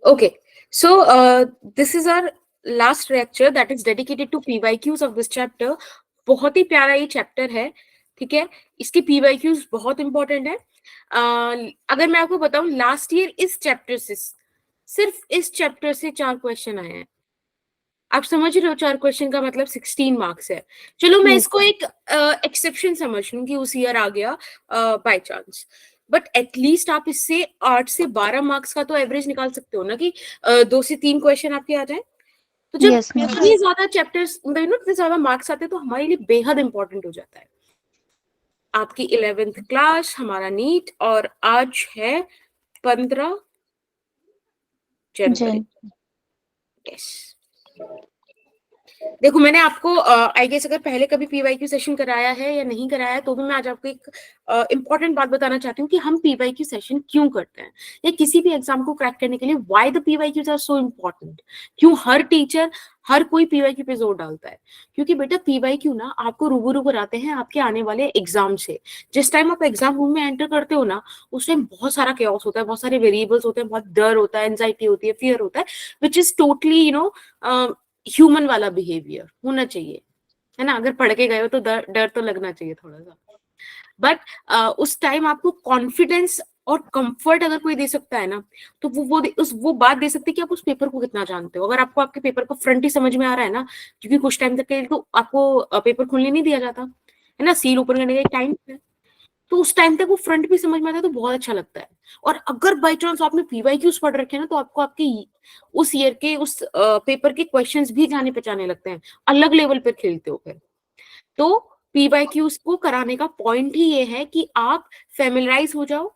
Okay, so this is our last lecture that is dedicated to PYQs of this chapter. बहुत ही प्यारा ये chapter है, ठीक है. इसके PYQs बहुत इंपॉर्टेंट है. अगर मैं आपको बताऊं, लास्ट ईयर इस चैप्टर से, सिर्फ इस चैप्टर से 4 क्वेश्चन आए हैं. आप समझ रहे हो, 4 क्वेश्चन का मतलब 16 मार्क्स है. चलो मैं इसको एक एक्सेप्शन समझ लूं कि उस ईयर आ गया बाय चांस, बट एटलीस्ट आप इससे 8 से 12 मार्क्स का तो एवरेज निकाल सकते हो ना, कि 2 से 3 क्वेश्चन आपके आ जाए. तो जब इतनी ज्यादा चैप्टर्स, इतने ज्यादा मार्क्स आते हैं तो हमारे लिए बेहद इंपॉर्टेंट हो जाता है. आपकी 11th क्लास, हमारा नीट, और आज है 15 जनवरी. यस, देखो मैंने आपको आई गेस अगर पहले कभी पीवाईक्यू सेशन कराया है या नहीं कराया है, तो भी मैं आज आपको एक इंपॉर्टेंट बात बताना चाहती हूँ कि हम पीवाईक्यू सेशन क्यों करते हैं, या किसी भी एग्जाम को क्रैक करने के लिए why the PYQs are so important. क्यों हर टीचर, हर कोई पीवाईक्यू पे जोर डालता है? क्योंकि बेटा पीवाईक्यू ना आपको रूबरू कराते हैं आपके आने वाले एग्जाम से. जिस टाइम आप एग्जाम रूम में एंटर करते हो ना, उस टाइम बहुत सारा केओस होता है, बहुत सारे वेरिएबल्स होते हैं, बहुत डर होता है, एंजाइटी होती है, फियर होता है, विच इज टोटली ह्यूमन वाला बिहेवियर होना चाहिए, है ना. अगर पढ़ के गए हो तो डर तो लगना चाहिए थोड़ा सा. बट उस टाइम आपको कॉन्फिडेंस और कंफर्ट अगर कोई दे सकता है ना, तो वो बात दे सकती है कि आप उस पेपर को कितना जानते हो. अगर आपको आपके पेपर का फ्रंट ही समझ में आ रहा है ना, क्योंकि कुछ टाइम तक के लिए तो आपको पेपर खोलने नहीं दिया जाता है ना, सील ओपन करने का एक टाइम है, तो उस टाइम तक वो फ्रंट भी समझ में आता है तो बहुत अच्छा लगता है. और अगर बाई चांस आपने पीवाईक्यूज पढ़ रखे हैं ना, तो आपको आपके उस ईयर के उस पेपर के क्वेश्चंस भी जाने पहचाने लगते हैं, अलग लेवल पर खेलते हो फिर. तो पीवाईक्यूज को कराने का पॉइंट ही ये है कि आप फेमिलराइज हो जाओ,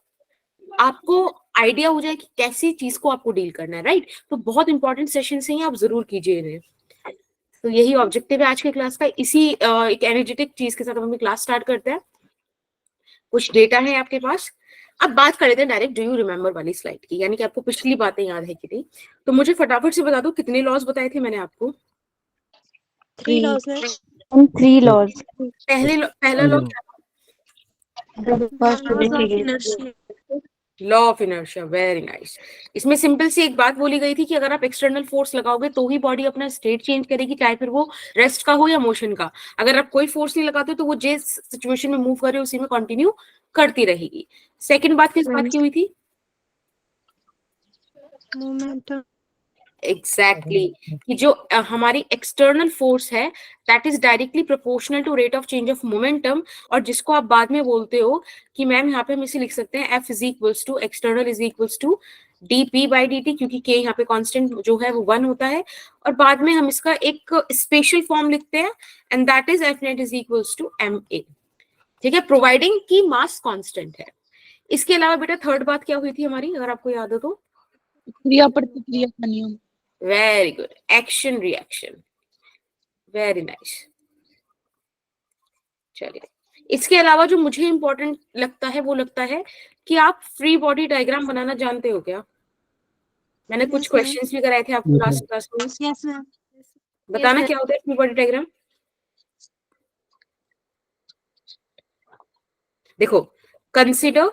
आपको आइडिया हो जाए कि कैसी चीज को आपको डील करना है, राइट. तो बहुत इंपॉर्टेंट सेशन से ही आप जरूर कीजिए इन्हें. तो यही ऑब्जेक्टिव है आज के क्लास का. इसी एक एनर्जेटिक चीज के साथ हम क्लास स्टार्ट करते हैं. कुछ डेटा है आपके पास. अब बात कर लेते हैं डायरेक्ट डू यू रिमेम्बर वाली स्लाइड की, यानी कि आपको पिछली बातें याद है कि नहीं. तो मुझे फटाफट से बता दो कितने लॉज बताए थे मैंने आपको. 3 लॉज में 3 लॉज. पहला लॉ क्या था? Law of inertia. Very nice. इसमें सिंपल सी एक बात बोली गई थी कि अगर आप एक्सटर्नल फोर्स लगाओगे तो ही बॉडी अपना स्टेट चेंज करेगी, चाहे फिर वो रेस्ट का हो या मोशन का. अगर आप कोई फोर्स नहीं लगाते तो वो जिस सिचुएशन में मूव कर रहे हो उसी में कंटिन्यू करती रहेगी. सेकंड बात किस बात की हुई थी? मोमेंटम. एग्जैक्टली कि जो हमारी एक्सटर्नल फोर्स है that is directly proportional to rate of change of momentum, और जिसको आप बाद में बोलते हो कि मैम यहाँ पे हम इसे लिख सकते हैं F is equals to external is equals to dp by dt, क्योंकि k यहाँ पे कांस्टेंट जो है वो 1 होता है, और बाद में हम इसका एक स्पेशल फॉर्म लिखते हैं and that is F net is equals to ma. ठीक है, प्रोवाइडिंग की मास कांस्टेंट है. इसके अलावा बेटा थर्ड बात क्या हुई थी हमारी, अगर आपको याद हो तो? क्रिया प्रतिक्रिया का नियम. Very good. Action reaction. Very nice. चलिए, इसके अलावा जो मुझे इंपॉर्टेंट लगता है वो लगता है कि आप फ्री बॉडी डायग्राम बनाना जानते हो क्या? मैंने कुछ क्वेश्चंस भी कराए थे आपको लास्ट क्लास में. Yes ma'am. बताना क्या होता है फ्री बॉडी डायग्राम. देखो, consider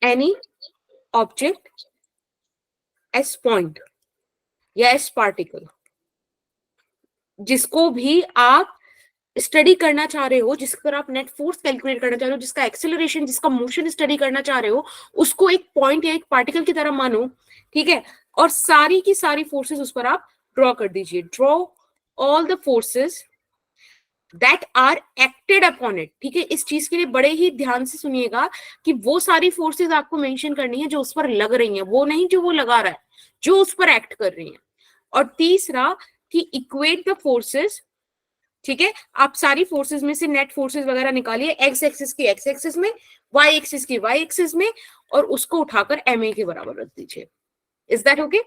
any object as point या एज पार्टिकल, जिसको भी आप स्टडी करना चाह रहे हो, जिस पर आप नेट फोर्स कैलकुलेट करना चाह रहे हो, जिसका एक्सेलरेशन, जिसका मोशन स्टडी करना चाह रहे हो, उसको एक पॉइंट या एक पार्टिकल की तरह मानो. ठीक है, और सारी की सारी फोर्सेस उस पर आप ड्रॉ कर दीजिए. Draw all the forces that are acted upon it. ठीक है, इस चीज के लिए बड़े ही ध्यान से सुनिएगा कि वो सारी फोर्सेस आपको मेंशन करनी है जो उस पर लग रही हैं, वो नहीं जो वो लगा रहा है, जो उस पर एक्ट कर रही हैं. और तीसरा कि इक्वेट द फोर्सेस. ठीक है, आप सारी फोर्सेस में से नेट फोर्सेस वगैरह निकालिए, एक्स एक्सिस की एक्स एक्सिस में, वाई एक्सिस की वाई एक्सिस में, और उसको उठाकर एमए के बराबर रख दीजिए. Is that okay?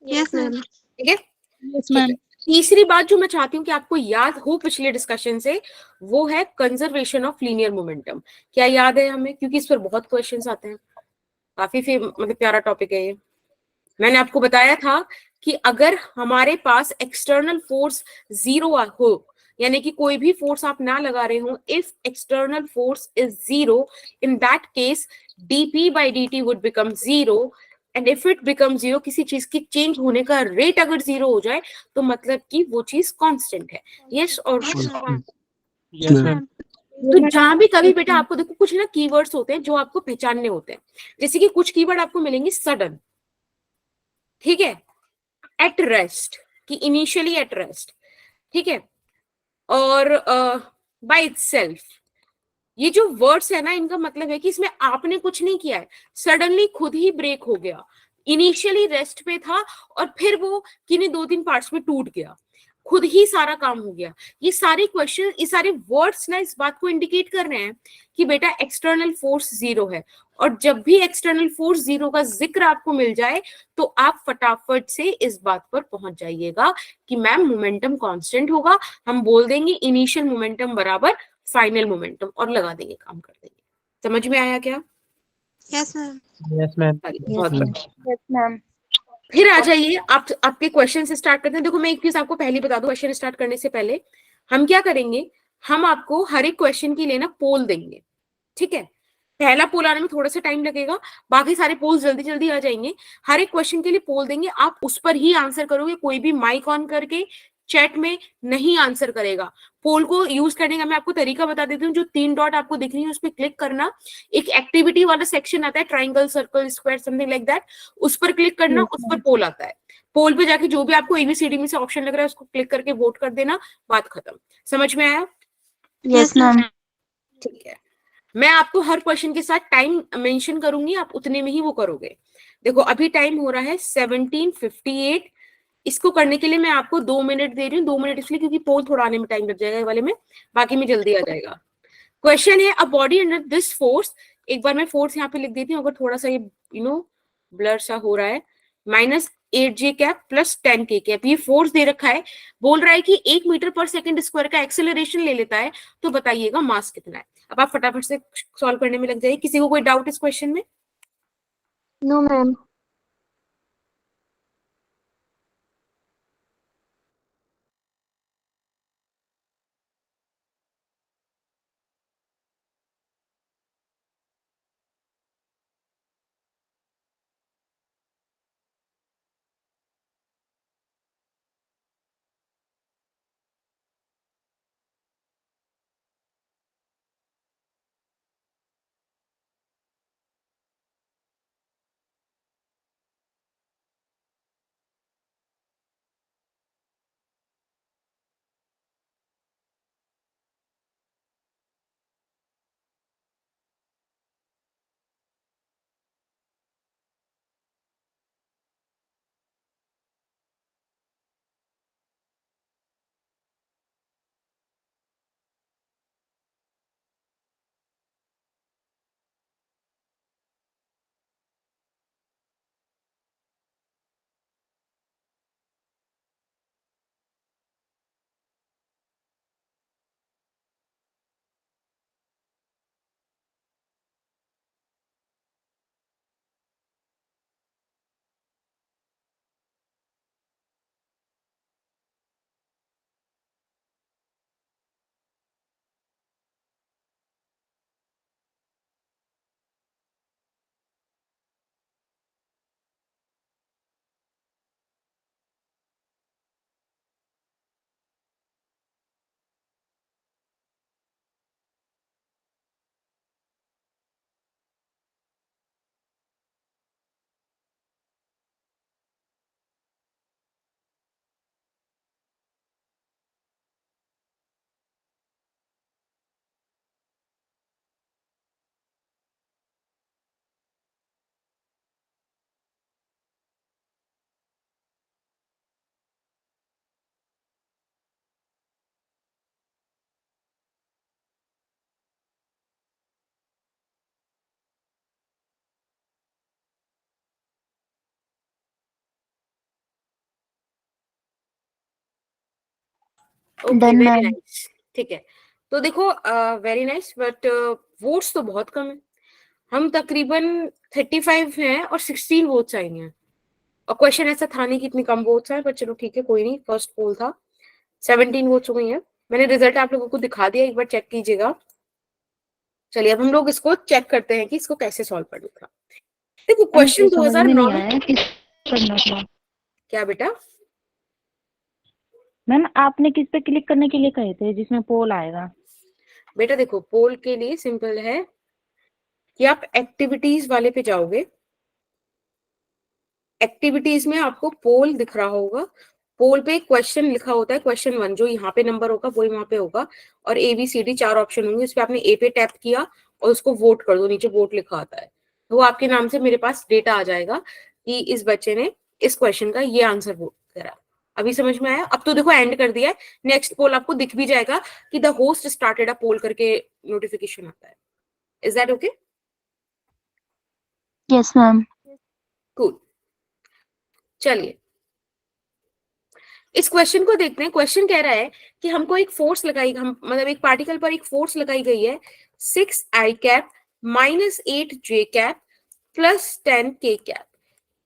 Yes ma'am. ठीक है. Yes ma'am. तीसरी बात जो मैं चाहती हूँ कि आपको याद हो पिछले डिस्कशन से, वो है कंजर्वेशन ऑफ लीनियर मोमेंटम. क्या याद है हमें? क्योंकि इस पर बहुत क्वेश्चंस आते हैं. काफी मतलब प्यारा टॉपिक है ये. मैंने आपको बताया था कि अगर हमारे पास एक्सटर्नल फोर्स 0 हो, यानी कि कोई भी फोर्स आप ना लगा रहे हो, if external force is 0, in that case dp by dt would become 0 and if it become zero, किसी चीज की चेंज होने का रेट अगर जीरो हो जाए तो मतलब कि वो चीज कांस्टेंट है। यस और Yes, ma'am. तो जहां भी कभी बेटा आपको देखो कुछ ना कीवर्ड्स होते हैं जो आपको पहचानने होते हैं, जैसे कि कुछ कीवर्ड आपको मिलेंगे सडन, ठीक है, एट रेस्ट, कि इनिशियली एट रेस्ट, ठीक है, और बाय इटसेल्फ। ये जो वर्ड्स है ना, इनका मतलब है कि इसमें आपने कुछ नहीं किया है, सडनली खुद ही ब्रेक हो गया, इनिशियली रेस्ट पे था और फिर वो किन्हीं 2-3 पार्ट्स में टूट गया, खुद ही सारा काम हो गया। ये सारे क्वेश्चन, ये सारे वर्ड्स ना इस बात को इंडिकेट कर रहे हैं कि बेटा एक्सटर्नल फोर्स जीरो है। और जब भी एक्सटर्नल फोर्स जीरो का जिक्र आपको मिल जाए तो आप फटाफट से इस बात पर पहुंच जाइएगा कि मैम मोमेंटम कांस्टेंट होगा। हम बोल देंगे इनिशियल मोमेंटम बराबर फाइनल मोमेंटम और लगा देंगे, काम कर देंगे। समझ में आया क्या? Yes, ma'am. Yes, ma'am. बहुत बढ़िया। Yes, ma'am. फिर आ जाइए, आप आपके क्वेश्चन से स्टार्ट करते हैं। देखो मैं एक चीज आपको पहले बता दूं, क्वेश्चन स्टार्ट करने से पहले हम क्या करेंगे, हम आपको हर एक क्वेश्चन की लेना पोल देंगे, ठीक है। पहला पोल आने में थोड़ा सा टाइम लगेगा, बाकी सारे पोल्स जल्दी जल्दी आ जाएंगे। हर एक क्वेश्चन के लिए पोल देंगे, आप उस पर ही आंसर करोगे, कोई भी माइक ऑन करके चैट में नहीं आंसर करेगा। पोल को यूज करने का मैं आपको तरीका बता देती हूँ। जो 3 डॉट आपको दिख रही है उस पर क्लिक करना, एक एक्टिविटी वाला सेक्शन आता है, triangle, circle, square, something like that, उस पर क्लिक करना, उस पर पोल आता है। पोल पे जाके जो भी आपको एबीसीडी में से ऑप्शन लग रहा है उसको क्लिक करके वोट कर देना, बात खत्म। समझ में आया? Yes, ma'am. ठीक है, मैं आपको हर क्वेश्चन के साथ टाइम मेंशन करूंगी, आप उतने में ही वो करोगे। देखो अभी टाइम हो रहा है 17:58। इसको करने के लिए मैं आपको 2 मिनट दे रही हूँ। 2 मिनट इसलिए क्योंकि पोल थोड़ा आने में टाइम लग जाएगा ये वाले में, बाकी में जल्दी आ जाएगा। क्वेश्चन है, a body under this force, एक बार मैं फोर्स यहाँ पे लिख देती हूँ अगर थोड़ा सा ये ब्लर सा हो रहा है, -8j cap plus 10k cap, ये फोर्स दे रखा है। बोल रहा है कि 1 मीटर पर सेकंड स्क्वायर का एक्सेलरेशन ले लेता है, तो बताइएगा मास कितना है। अब आप फटाफट से सॉल्व करने में लग जाइए। किसी को कोई डाउट इस क्वेश्चन में? No, ma'am. Okay, Done, very ma'am. Nice. ठीक है, तो देखो वेरी नाइस, बट वोट्स तो बहुत कम है। हम तकरीबन 35 हैं और 16 वोट्स आएंगे हैं। और क्वेश्चन ऐसा था नहीं कि इतनी कम वोट्स आए, पर चलो ठीक है, कोई नहीं। फर्स्ट पोल था, 17 वोट्स हो गई हैं। मैंने रिजल्ट आप लोगों को दिखा दिया, एक बार चेक कीजिएगा। चलिए अब हम लोग इसको चेक करते हैं कि इसको कैसे सॉल्व करना था। देखो क्वेश्चन समझ में 2009 नहीं में आया किस करना था। क्या बेटा? मैम आपने किस पे क्लिक करने के लिए कहे थे जिसमें पोल आएगा? बेटा देखो पोल के लिए सिंपल है कि आप एक्टिविटीज वाले पे जाओगे, एक्टिविटीज में आपको पोल दिख रहा होगा, पोल पे क्वेश्चन लिखा होता है, क्वेश्चन 1 जो यहाँ पे नंबर होगा वही वहां पे होगा, और ABCD 4 ऑप्शन होंगे, उस पर आपने ए पे टैप किया और उसको वोट कर दो, नीचे वोट लिखा आता है, तो वो आपके नाम से मेरे पास डेटा आ जाएगा कि इस बच्चे ने इस क्वेश्चन का ये आंसर वोट करा। अभी समझ में आया? अब तो देखो एंड कर दिया है, नेक्स्ट पोल आपको दिख भी जाएगा कि द होस्ट स्टार्टेड अ पोल करके नोटिफिकेशन आता है। Is that okay? Yes, ma'am. Cool. चलिए इस क्वेश्चन को देखते हैं। क्वेश्चन कह रहा है कि हमको एक फोर्स लगाई, हम मतलब एक पार्टिकल पर एक फोर्स लगाई गई है 6i cap minus 8j cap plus 10k cap.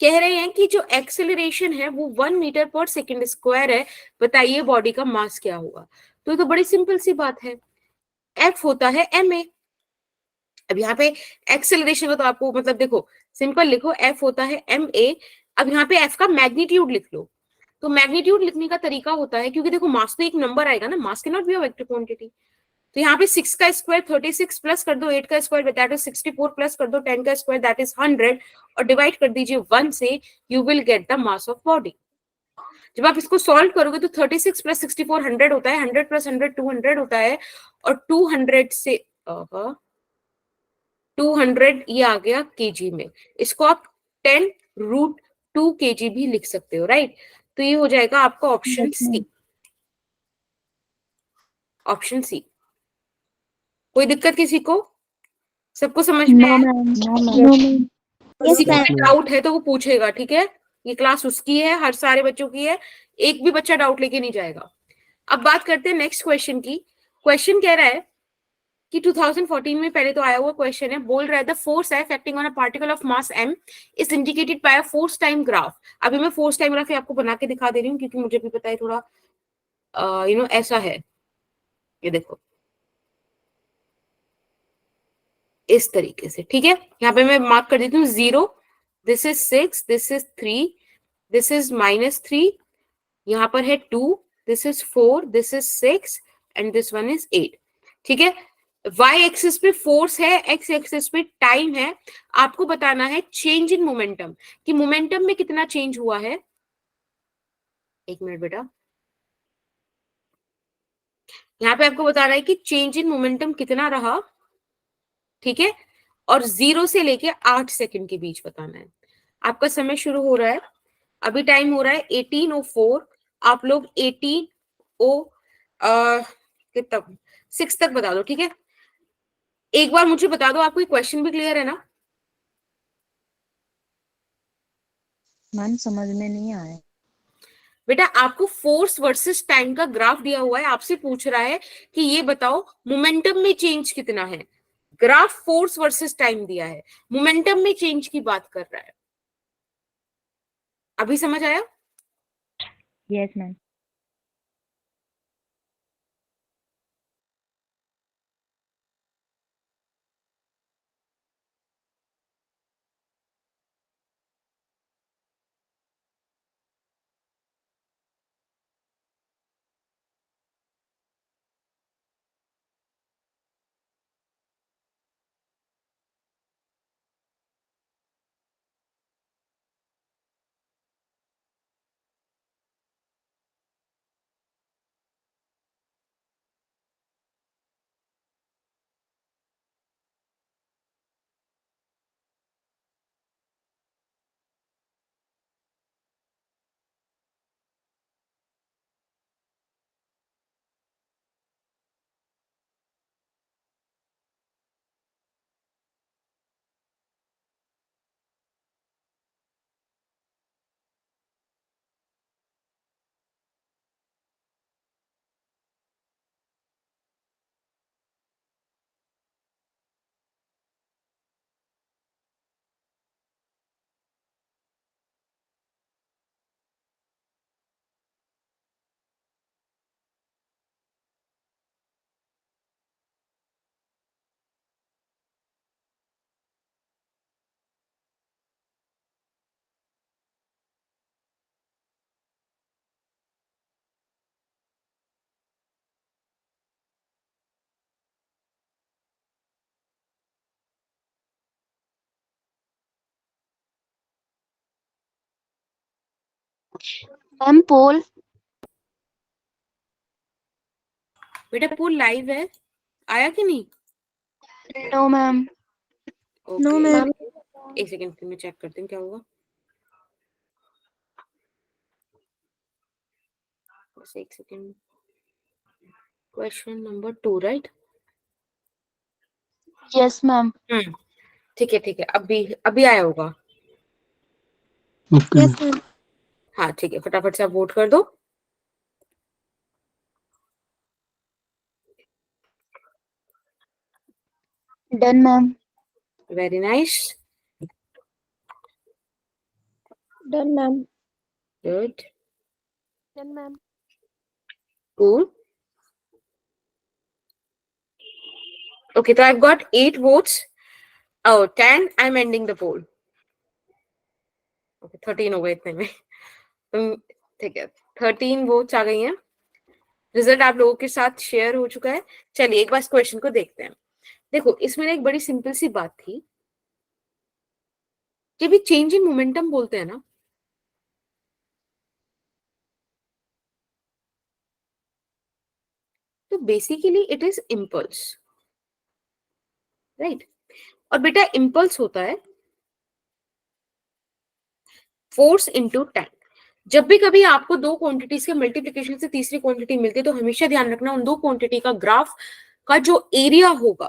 कह रहे हैं कि जो एक्सेलरेशन है वो 1 मीटर पर सेकेंड स्क्वायर है, बताइए बॉडी का मास क्या होगा। तो ये तो बड़ी सिंपल सी बात है, F होता है ma। अब यहाँ पे एक्सेलरेशन का तो आपको मतलब देखो सिंपल लिखो, F होता है ma। अब यहाँ पे F का मैग्नीट्यूड लिख लो। तो मैग्नीट्यूड लिखने का तरीका होता है, क्योंकि देखो मास तो एक नंबर आएगा ना, मास can not be a vector quantity. तो यहाँ पे 6 का स्क्वायर 36 प्लस कर दो 8 का स्क्वायर दैट इज 64 प्लस कर दो 10 का स्क्वायर दैट इज 100 और डिवाइड कर दीजिए 1 से, you will get the mass of body. जब आप इसको सॉल्व करोगे तो 36 प्लस 64 100 होता है, 100 प्लस 100 200 होता है, और 200 से 200 ये आ गया केजी में। इसको आप 10√2 kg भी लिख सकते हो, राइट? तो ये हो जाएगा आपका ऑप्शन सी। Option C. कोई दिक्कत किसी को? सबको समझ में No, आया? ma'am. No, ma'am. किसी को Yes, भी ma'am. डाउट है तो वो पूछेगा, ठीक है? ये क्लास उसकी है, हर सारे बच्चों की है, एक भी बच्चा डाउट लेके नहीं जाएगा। अब बात करते हैं नेक्स्ट क्वेश्चन की। क्वेश्चन कह रहा है कि 2014 में पहले तो आया हुआ क्वेश्चन है, बोल रहा है द फोर्स है acting on a particle of mass m is indicated by a force time graph. अभी मैं फोर्स टाइम ग्राफ आपको बना के दिखा दे रही हूँ, क्योंकि मुझे भी पता है थोड़ा ऐसा है। ये देखो इस तरीके से, ठीक है? यहाँ पे मैं मार्क कर देती हूँ 0, this is 6, this is 3, this is -3, यहाँ पर है 2, this is 4, this is 6 and this one is 8। ठीक है? वाई एक्सिस पे फोर्स है, एक्स एक्सिस पे टाइम है। आपको बताना है चेंज इन मोमेंटम, कि मोमेंटम में कितना चेंज हुआ है। एक मिनट बेटा, यहाँ पे आपको बताना है कि चेंज इन मोमेंटम कितना रहा, ठीक है? और 0 से लेके 8 सेकंड के बीच बताना है। आपका समय शुरू हो रहा है, अभी टाइम हो रहा है 18:04। आप लोग 18:06 कितना 6 तक बता दो, ठीक है? एक बार मुझे बता दो, आपको क्वेश्चन भी क्लियर है ना? मैम समझ में नहीं आया। बेटा आपको फोर्स वर्सेस टाइम का ग्राफ दिया हुआ है, आपसे पूछ रहा है कि ये बताओ मोमेंटम में चेंज कितना है। ग्राफ फोर्स वर्सेस टाइम दिया है, मोमेंटम में चेंज की बात कर रहा है। अभी समझ आया? Yes ma'am. Ma'am poll. बेटा पोल लाइव है, आया कि नहीं? No ma'am. No, okay, ma'am. एक सेकंड मैं चेक करती हूँ क्या होगा। बस एक second. Question number 2 right? Yes ma'am. ठीक है, अभी आया होगा। Okay, Yes, ma'am. ma'am. हाँ ठीक है, फटाफट से आप वोट कर दो। Done ma'am. Very nice, Done, ma'am. Good, Done, ma'am. Cool. Okay, so I've got 8 votes. Oh, 10. I'm ending the poll. Okay, 13 हो गए इतने में। ठीक है, 13 वोट्स आ गई हैं। रिजल्ट आप लोगों के साथ शेयर हो चुका है। चलिए एक बार इस क्वेश्चन को देखते हैं। देखो इसमें एक बड़ी सिंपल सी बात थी कि भी चेंज इन मोमेंटम बोलते हैं ना, तो basically it is impulse, right? और बेटा इम्पल्स होता है फोर्स इनटू टाइम। जब भी कभी आपको दो क्वांटिटीज के मल्टीप्लिकेशन से तीसरी क्वांटिटी मिलती है तो हमेशा ध्यान रखना उन दो क्वांटिटी का ग्राफ का जो एरिया होगा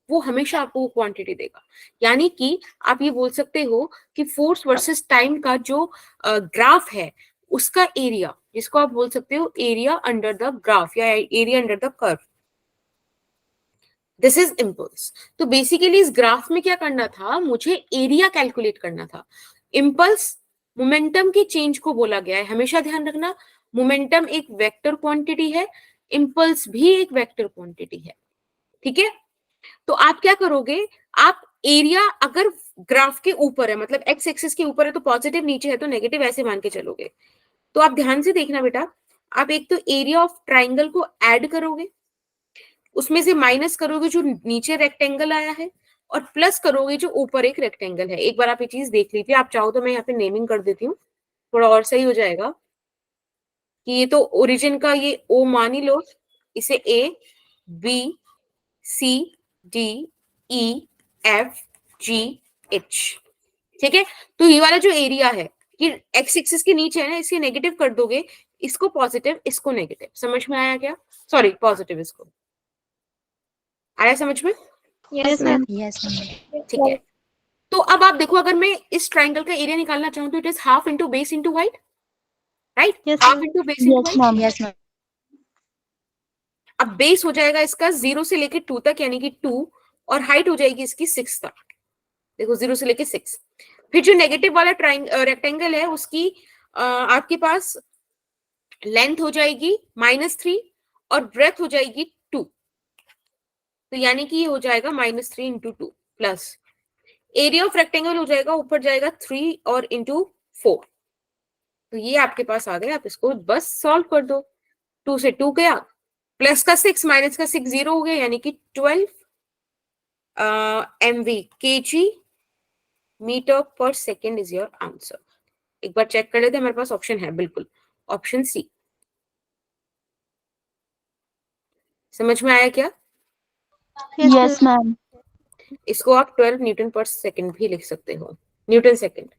वो हमेशा आपको वो क्वांटिटी देगा। यानी कि आप ये बोल सकते हो कि फोर्स वर्सेस टाइम का जो ग्राफ है उसका एरिया, जिसको आप बोल सकते हो एरिया अंडर द ग्राफ या area under the curve, this is impulse. तो बेसिकली इस ग्राफ में क्या करना था, मुझे एरिया कैलकुलेट करना था। इम्पल्स मोमेंटम के चेंज को बोला गया है, हमेशा ध्यान रखना मोमेंटम एक वेक्टर क्वांटिटी है, इम्पल्स भी एक वेक्टर क्वांटिटी है, ठीक है? तो आप क्या करोगे, आप एरिया अगर ग्राफ के ऊपर है मतलब एक्स एक्सिस के ऊपर है तो पॉजिटिव, नीचे है तो नेगेटिव, ऐसे मान के चलोगे। तो आप ध्यान से देखना बेटा, आप एक तो एरिया ऑफ ट्राइंगल को ऐड करोगे, उसमें से माइनस करोगे जो नीचे रेक्टेंगल आया है, और प्लस करोगे जो ऊपर एक रेक्टेंगल है। एक बार आप ये चीज देख लीजिए, आप चाहो तो मैं यहाँ पे नेमिंग कर देती हूँ, थोड़ा और सही हो जाएगा। कि ये तो ओरिजिन का ये ओ मान ही लो, इसे A B C D E F G H, ठीक है? तो ये वाला जो एरिया है कि एक्स एक्सिस के नीचे है ना, इसके नेगेटिव कर दोगे, इसको पॉजिटिव इसको नेगेटिव। समझ में आया क्या? सॉरी पॉजिटिव इसको आया समझ में? Yes, ma'am. Yes ma'am. ठीक है, तो अब आप देखो अगर मैं इस ट्राइंगल का एरिया निकालना चाहूं तो it is half into base into height, right? Yes, half ma'am. Into base into yes height. Ma'am. Yes ma'am. अब बेस हो जाएगा इसका 0 से लेके 2 तक यानी कि 2, और हाइट हो जाएगी इसकी 6 तक। देखो 0 से लेके 6। फिर जो नेगेटिव वाला रेक्टेंगल है उसकी आपके पास लेंथ हो जाएगी -3 और ब्रेथ हो जाएगी 2, तो यानी कि ये हो जाएगा -3 into 2 plus area of rectangle हो जाएगा, ऊपर जाएगा 3 और इंटू 4। तो ये आपके पास आ गया, आप इसको बस सॉल्व कर दो। 2 से 2 गया, प्लस का 6 माइनस का 6 0 हो गया, यानी कि 12 MV kg मीटर पर सेकेंड इज योर आंसर। एक बार चेक कर लेते हैं, हमारे पास ऑप्शन है बिल्कुल, ऑप्शन सी। समझ में आया क्या? Yes, yes ma'am. मैम। इसको आप 12 न्यूटन पर सेकेंड भी लिख सकते हो, न्यूटन सेकेंड।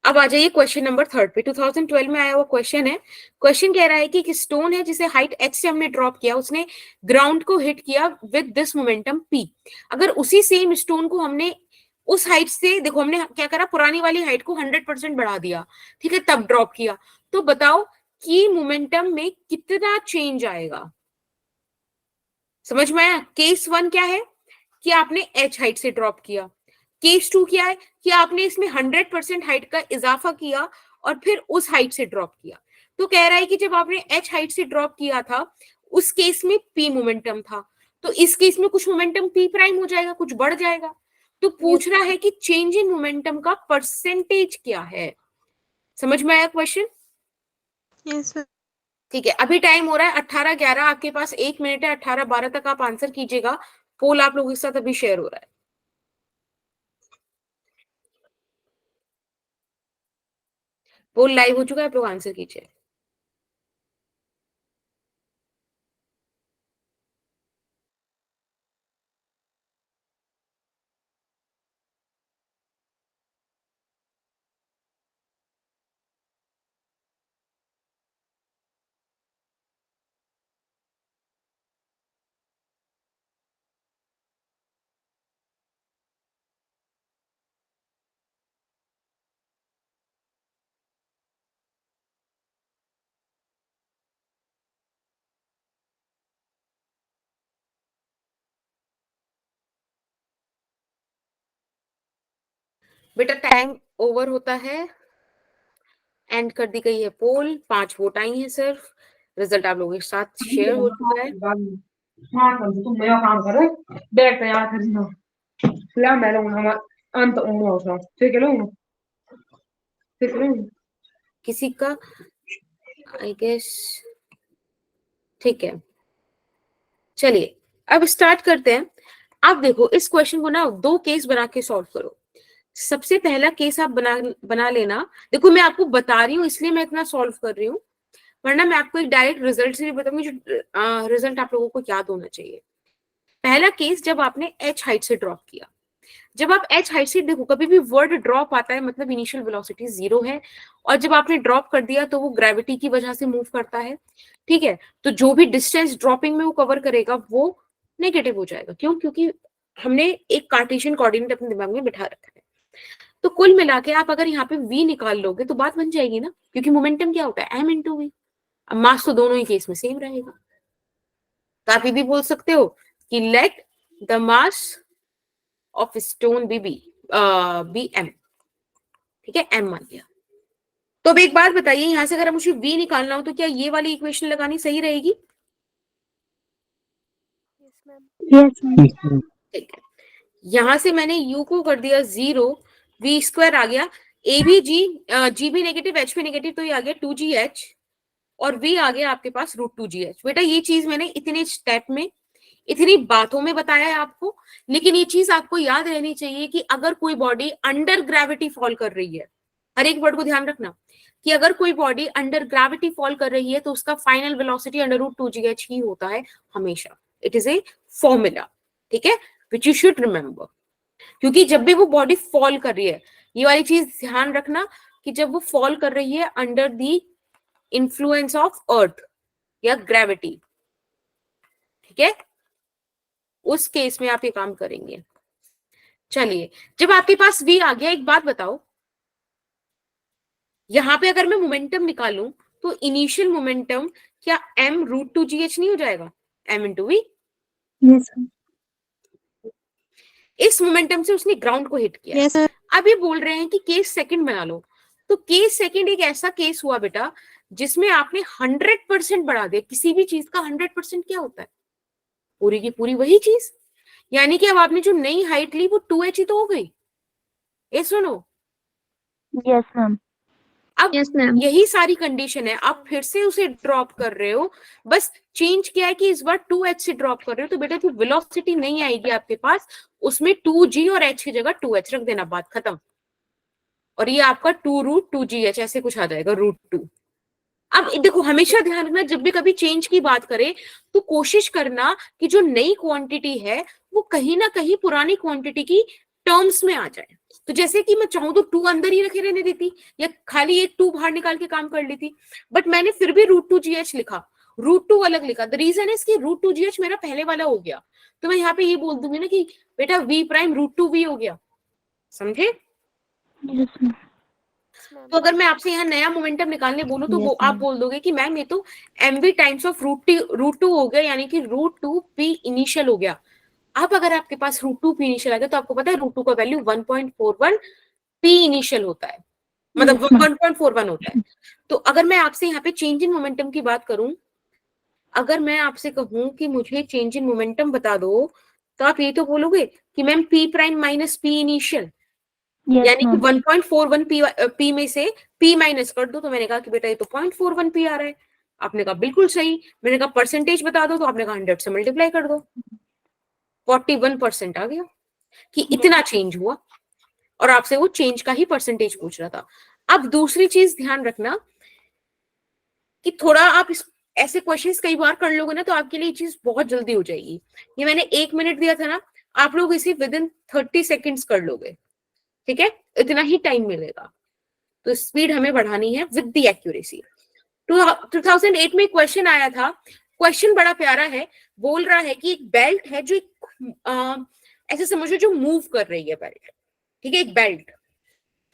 अब आ जाइए क्वेश्चन नंबर 3 पे। 2012 में आया हुआ क्वेश्चन है। क्वेश्चन कह रहा है कि एक स्टोन है जिसे हाइट h से हमने ड्रॉप किया, उसने ग्राउंड को हिट किया विद दिस मोमेंटम p। अगर उसी सेम स्टोन को हमने उस हाइट से, देखो हमने क्या करा, पुरानी वाली हाइट को 100% बढ़ा दिया, ठीक है, तब ड्रॉप किया, तो बताओ कि मोमेंटम में कितना चेंज आएगा? समझ में आया? केस 1 क्या है कि आपने h हाइट से ड्रॉप किया, केस 2 क्या है कि आपने इसमें 100% हाइट का इजाफा किया और फिर उस हाइट से ड्रॉप किया। तो कह रहा है कि जब आपने h हाइट से ड्रॉप किया था उस केस में p मोमेंटम था, तो इस केस में कुछ मोमेंटम p प्राइम हो जाएगा, कुछ बढ़ जाएगा। तो पूछ रहा है कि चेंज इन मोमेंटम का परसेंटेज क्या है। समझ में आया क्वेश्चन? Yes, ma'am. ठीक है, अभी टाइम हो रहा है 18:11, आपके पास 1 मिनट है, 18:12 तक आप आंसर कीजिएगा। पोल आप लोगों के साथ अभी शेयर हो रहा है। पोल लाइव हो चुका है, आप लोग आंसर कीजिए। बेटा टाइम ओवर होता है, एंड कर दी गई है पोल, 5 वोट आई हैं सिर्फ, रिजल्ट आप लोगों के साथ शेयर हो चुका है। हाँ कर तू मेरा काम करे, बैग तैयार कर ना, ला मैं लूंगा अंत उंगली होगा, ठीक है लूंगा, ठीक है लूंगा। किसी का आई गेस ठीक है, चलिए अब स्टार्ट करते हैं। आप देखो इस क्वेश्चन को ना 2 केस बना के सॉल्व करो। सबसे पहला केस आप बना लेना। देखो मैं आपको बता रही हूँ इसलिए मैं इतना सॉल्व कर रही हूँ, वरना मैं आपको एक डायरेक्ट रिजल्ट से भी बताऊंगी जो रिजल्ट आप लोगों को याद होना चाहिए। पहला केस, जब आपने h हाइट से ड्रॉप किया, जब आप h हाइट से, देखो कभी भी वर्ड ड्रॉप आता है मतलब इनिशियल वेलोसिटी 0 है, और जब आपने ड्रॉप कर दिया तो वो ग्रेविटी की वजह से मूव करता है, ठीक है। तो जो भी डिस्टेंस ड्रॉपिंग में वो कवर करेगा वो नेगेटिव हो जाएगा। क्यों? क्योंकि हमने एक कार्टेशियन कोऑर्डिनेट अपने दिमाग में बिठा रखा है। तो कुल मिला के आप अगर यहाँ पे v निकाल लोगे तो बात बन जाएगी ना, क्योंकि मोमेंटम क्या होता है m इंटू वी। अब मास तो दोनों ही केस में सेम रहेगा, तो आप ये भी बोल सकते हो कि let the mass of stone be m, ठीक है, m मान लिया। तो अब एक बात बताइए, यहां से अगर मुझे v निकालना हो तो क्या ये वाली इक्वेशन लगानी सही रहेगी? Yes, ma'am. Yes, ma'am. ठीक है, यहां से मैंने u को कर दिया 0, v स्क्वायर आ गया, a भी g भी नेगेटिव, h भी नेगेटिव, तो ये आ गया 2gh, और v आ गया आपके पास √2gh। बेटा ये चीज मैंने इतने स्टेप में, इतनी बातों में बताया है आपको, लेकिन ये चीज आपको याद रहनी चाहिए कि अगर कोई बॉडी अंडर ग्रेविटी फॉल कर रही है, हर एक वर्ड को ध्यान रखना कि अगर कोई बॉडी अंडर ग्रेविटी फॉल कर रही है तो उसका फाइनल वेलोसिटी √2gh ही होता है हमेशा। इट इज ए फॉर्मूला, ठीक है, विच यू शुड रिमेंबर। क्योंकि जब भी वो बॉडी फॉल कर रही है, ये वाली चीज ध्यान रखना कि जब वो फॉल कर रही है under the influence of earth या ग्रेविटी, ठीक है, उस केस में आप ये काम करेंगे। चलिए, जब आपके पास v आ गया, एक बात बताओ, यहां पे अगर मैं मोमेंटम निकालूं तो इनिशियल मोमेंटम क्या m √2gh नहीं हो जाएगा? m into V. Yes, ma'am. इस मोमेंटम से उसने ग्राउंड को हिट किया। Yes, sir. अब ये बोल रहे हैं कि केस सेकंड बना लो, तो केस सेकंड एक ऐसा केस हुआ बेटा जिसमें आपने 100% बढ़ा दिया। किसी भी चीज का 100% क्या होता है? पूरी की पूरी वही चीज। यानी कि अब आपने जो नई हाइट ली वो 2h ही तो हो गई। ये सुनो, Yes, ma'am. अब Yes, ma'am. यही सारी कंडीशन है, आप फिर से उसे ड्रॉप कर रहे हो, बस चेंज किया है कि इस बार 2h से ड्रॉप कर रहे हो, तो बेटा जो वेलोसिटी नहीं आएगी आपके पास उसमें 2g और h की जगह 2h रख देना, बात खत्म। और ये आपका 2√2gh ऐसे कुछ आ जाएगा, √2। अब देखो हमेशा ध्यान रखना, जब भी कभी चेंज की बात करें तो कोशिश करना कि जो नई क्वांटिटी है वो कहीं ना कहीं पुरानी क्वांटिटी की टर्म्स में आ जाए। तो जैसे कि मैं चाहूं तो 2 अंदर ही रखे रहने देती, या खाली एक 2 बाहर निकाल के काम कर लेती, बट मैंने फिर भी √2gh लिखा, √2 अलग लिखा। द रीजन इज कि √2gh मेरा पहले वाला हो गया, तो मैं यहाँ पे ये बोल दूंगी ना कि बेटा v प्राइम √2v हो गया। समझे? Yes, ma'am. Yes, ma'am. तो अगर मैं आपसे यहाँ नया मोमेंटम निकालने बोलूं तो Yes, वो आप ma'am. बोल दोगे कि मैम ये तो mv टाइम्स ऑफ √2 हो गया, यानी कि √2p इनिशियल हो गया। अब अगर आपके पास √2p इनिशियल आ गया तो आपको पता है √2 का वैल्यू 1.41 p इनिशियल होता है, मतलब Yes, ma'am. 1.41 होता है। तो अगर मैं आपसे यहाँ पे चेंज इन मोमेंटम की बात करूं, अगर मैं आपसे कहूं कि मुझे चेंज इन मोमेंटम बता दो, तो आप ये तो बोलोगे कि ma'am p prime minus p initial, Yes, यानी कि ma'am. 1.41 p में से p माइनस कर दो। तो मैंने कहा कि बेटा ये तो 0.41 p आ रहा है। आपने कहा बिल्कुल सही। मैंने कहा परसेंटेज बता दो, तो आपने कहा 100 से मल्टीप्लाई कर दो, 41% आ गया कि इतना चेंज हुआ, और आपसे वो चेंज का ही परसेंटेज पूछ रहा था। अब दूसरी चीज ध्यान रखना कि थोड़ा आप ऐसे क्वेश्चंस कई बार कर लोगे ना तो आपके लिए ये चीज बहुत जल्दी हो जाएगी। ये मैंने 1 मिनट दिया था ना, आप लोग इसे विद इन 30 सेकेंड्स कर लोगे, ठीक है? इतना ही टाइम मिलेगा, तो स्पीड हमें बढ़ानी है विद द एक्यूरेसी। 2008 में क्वेश्चन आया था, क्वेश्चन बड़ा प्यारा है, बोल रहा है कि एक बेल्ट है जो ऐसे समझो जो मूव कर रही है बेल्ट, ठीक है, एक बेल्ट।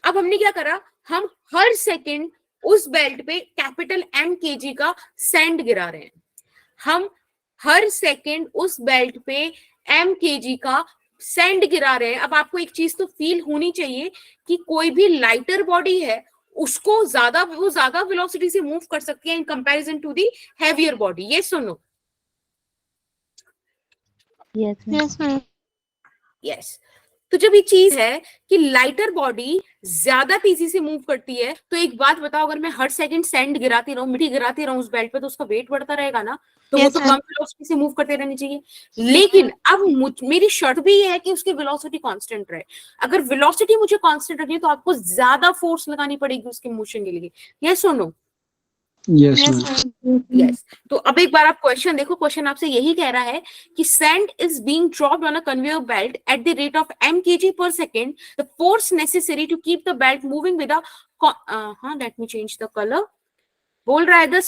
अब हमने क्या करा, हम हर सेकंड उस बेल्ट पे कैपिटल M kg का सैंड गिरा रहे हैं। हम हर सेकंड उस बेल्ट पे M kg का सैंड गिरा रहे हैं। अब आपको एक चीज तो फील होनी चाहिए कि कोई भी लाइटर बॉडी है उसको वो ज्यादा वेलोसिटी से मूव कर सकती है in comparison to the heavier body. ये सुनो, यस मैम। यस। तो जब ये चीज है कि लाइटर बॉडी ज्यादा तेजी से मूव करती है, तो एक बात बताओ, अगर मैं हर सेकंड सैंड गिराती रहूं, मिट्टी गिराती रहूं उस बेल्ट पे, तो उसका वेट बढ़ता रहेगा ना, तो वो तो कम वेलोसिटी से मूव करते रहनी चाहिए। लेकिन अब मेरी शर्त भी ये है कि उसकी वेलोसिटी कांस्टेंट रहे। अगर वेलोसिटी मुझे कांस्टेंट रखनी है तो आपको ज्यादा फोर्स लगानी पड़ेगी उसके मोशन के लिए। यस और नो? Yes, ma'am. यस। तो अब एक बार आप क्वेश्चन देखो, क्वेश्चन आपसे यही कह रहा है कि sand is being dropped on a conveyor belt at the rate of m kg per second, the force necessary to keep the belt moving with a let me change the color। बोल रहा है the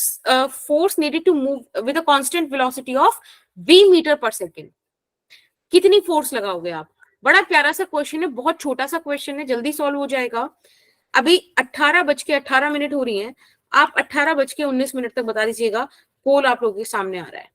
force needed to move with a constant velocity of v meter per second। कितनी force लगाओगे आप? बड़ा प्यारा सा question है, बहुत छोटा सा क्वेश्चन है, जल्दी सॉल्व हो जाएगा। अभी 18:18 हो रही हैं, आप 18:19 तक बता दीजिएगा। पोल आप लोगों के सामने आ रहा है।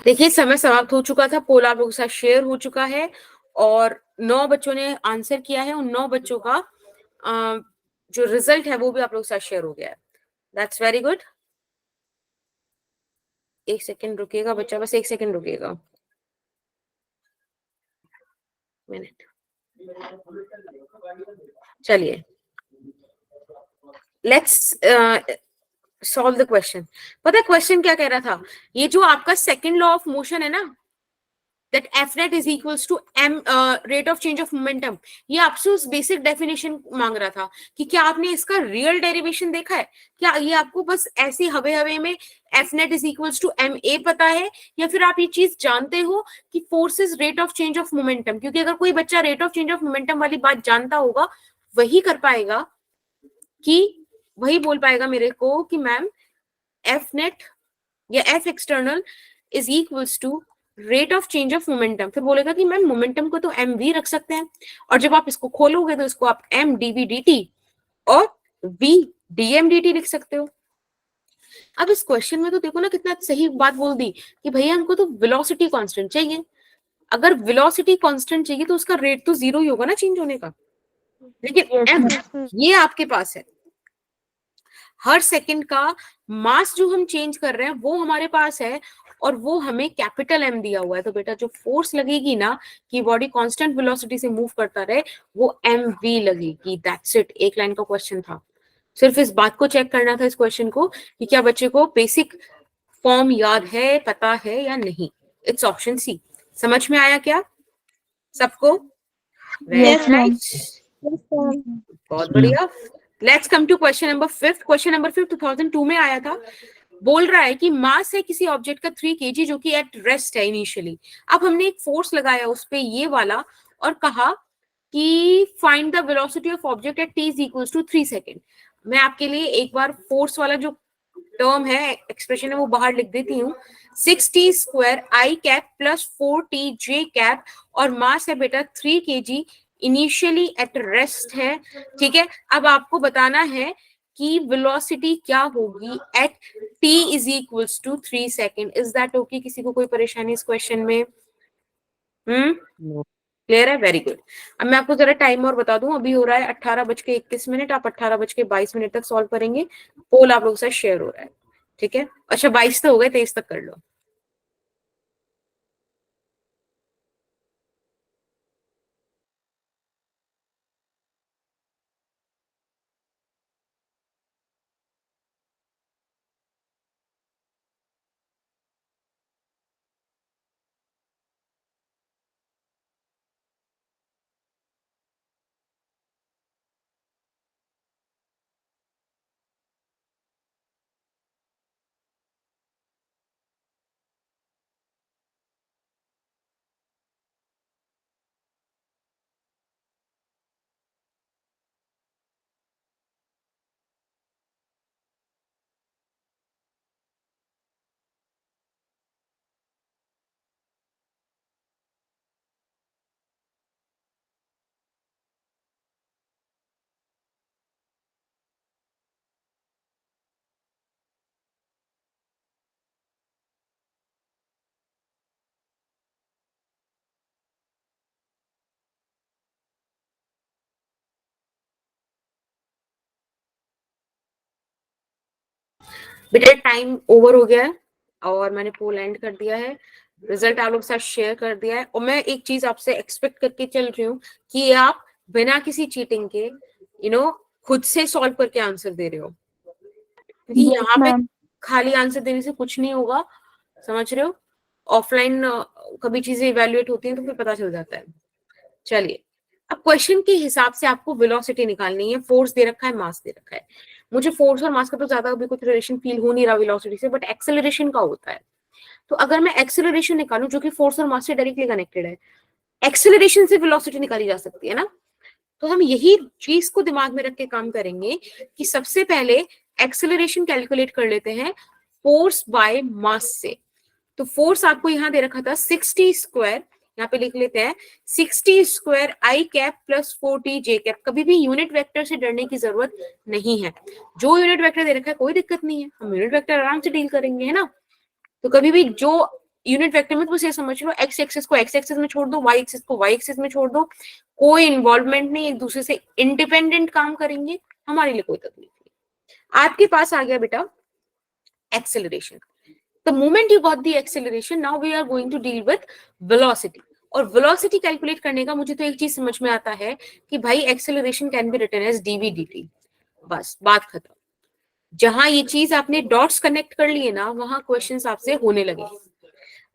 देखिए समय समाप्त हो चुका था, पोल आप लोगों के साथ शेयर हो चुका है और 9 बच्चों ने आंसर किया है। उन 9 बच्चों का जो रिजल्ट है वो भी आप लोगों के साथ शेयर हो गया है। That's very good. 1 सेकेंड रुकिएगा बच्चा, बस 1 सेकेंड रुकिएगा, मिनट। चलिए, लेट्स सॉल्व द क्वेश्चन। पता है क्वेश्चन क्या कह रहा था? ये जो आपका सेकंड लॉ ऑफ मोशन है ना, that f net is equals to m rate of change of momentum, ये आपसे उस बेसिक डेफिनेशन मांग रहा था कि क्या आपने इसका रियल डेरिवेशन देखा है? क्या ये आपको बस ऐसे हवे हवे में f net is equals to ma पता है, या फिर आप ये चीज जानते हो कि force is rate of change of momentum? क्योंकि अगर कोई बच्चा rate of change of momentum वाली बात जानता होगा वही कर पाएगा, कि वही बोल पाएगा मेरे को कि मैम f net या f external is equals to rate of change of momentum. फिर बोलेगा कि मैम मोमेंटम को तो mv रख सकते हैं, और जब आप इसको खोलोगे तो इसको आप m dv dt और v dm dt लिख सकते हो। अब इस क्वेश्चन में तो देखो ना कितना सही बात बोल दी कि भैया हमको तो वेलोसिटी कांस्टेंट चाहिए। अगर वेलोसिटी कांस्टेंट चाहिए तो उसका रेट तो 0 ही होगा ना चेंज होने का। लेकिन m ये आपके पास है, हर सेकंड का मास जो हम चेंज कर रहे हैं वो हमारे पास है, और वो हमें कैपिटल M दिया हुआ है। तो बेटा जो फोर्स लगेगी ना कि बॉडी कांस्टेंट वेलोसिटी से मूव करता रहे, वो mv लगेगी। That's it. एक लाइन का क्वेश्चन था, सिर्फ इस बात को चेक करना था इस क्वेश्चन को कि क्या बच्चे को बेसिक फॉर्म याद है, पता है या नहीं। It's option C. समझ में आया क्या सबको? Yes, ma'am. बहुत बढ़िया। Let's come to question number 5। Question number 5 2002 में आया था। बोल रहा है कि मास है किसी ऑब्जेक्ट का 3 kg जो कि एट रेस्ट है इनिशियली। अब हमने एक फोर्स लगाया उस पे ये वाला और कहा कि find the velocity of object at t is equals to 3 second. मैं आपके लिए एक बार फोर्स वाला जो टर्म है, एक्सप्रेशन है, वो बाहर लिख देती हूँ। 6t square i cap plus 4t j cap, और मास है बेटा 3 kg इनिशियली एट रेस्ट है, ठीक है। अब आपको बताना है कि वेलोसिटी क्या होगी at t is equals to 3 second. Is that okay? किसी को कोई परेशानी इस क्वेश्चन में? क्लियर है? Very good. अब मैं आपको जरा टाइम और बता दूं, अभी हो रहा है 18:21, आप 18:22 तक सॉल्व करेंगे। पोल आप लोगों के साथ शेयर हो रहा है, ठीक है। अच्छा 22 तो हो गए, 23 तक कर लो। बेटा टाइम ओवर हो गया है और मैंने पोल एंड कर दिया है, रिजल्ट आप लोग के साथ शेयर कर दिया है। और मैं एक चीज आपसे एक्सपेक्ट करके चल रही हूँ कि आप बिना किसी चीटिंग के खुद से सॉल्व करके आंसर दे रहे हो, क्योंकि यहाँ पे खाली आंसर देने से कुछ नहीं होगा, समझ रहे हो। ऑफलाइन कभी चीजें इवेल्युएट होती हैं तो फिर पता चल जाता है। चलिए, अब क्वेश्चन के हिसाब से आपको वेलोसिटी निकालनी है। फोर्स दे रखा है, मास दे रखा है। मुझे फोर्स और मास का तो ज्यादा अभी कुछ रिलेशन फील हो नहीं रहा वेलोसिटी से, बट एक्सेलरेशन का होता है। तो अगर मैं एक्सेलरेशन निकालूं जो कि फोर्स और मास से डायरेक्टली कनेक्टेड है, एक्सेलरेशन से वेलोसिटी निकाली जा सकती है ना। तो हम यही चीज को दिमाग में रख के काम करेंगे कि सबसे पहले एक्सेलरेशन कैलकुलेट कर लेते हैं फोर्स बाय मास से। तो फोर्स आपको यहां दे रखा था 60 स्क्वायर, यहाँ पे लिख लेते हैं 60 स्क्वायर आई कैप प्लस 40 जे कैप। कभी भी यूनिट वेक्टर से डरने की जरूरत नहीं है। जो यूनिट वेक्टर दे रखा है कोई दिक्कत नहीं है, हम यूनिट वेक्टर आराम से डील करेंगे, है ना। तो कभी भी जो यूनिट वेक्टर में, तो बस ये समझ लो एक्स एक्सिस को एक्स एक्सिस में छोड़ दो, वाई एक्सिस को वाई एक्सिस में छोड़ दो, कोई इन्वॉल्वमेंट नहीं, एक दूसरे से इंडिपेंडेंट काम करेंगे, हमारे लिए कोई तकलीफ नहीं। आपके पास आ गया बेटा acceleration. The moment you got the acceleration, now we are going to deal with velocity. और velocity कैलकुलेट करने का मुझे तो एक चीज समझ में आता है कि भाई acceleration can be written as dv dt। बस बात खत्म। जहां ये चीज आपने डॉट्स कनेक्ट कर लिए ना, वहां क्वेश्चंस आपसे होने लगे।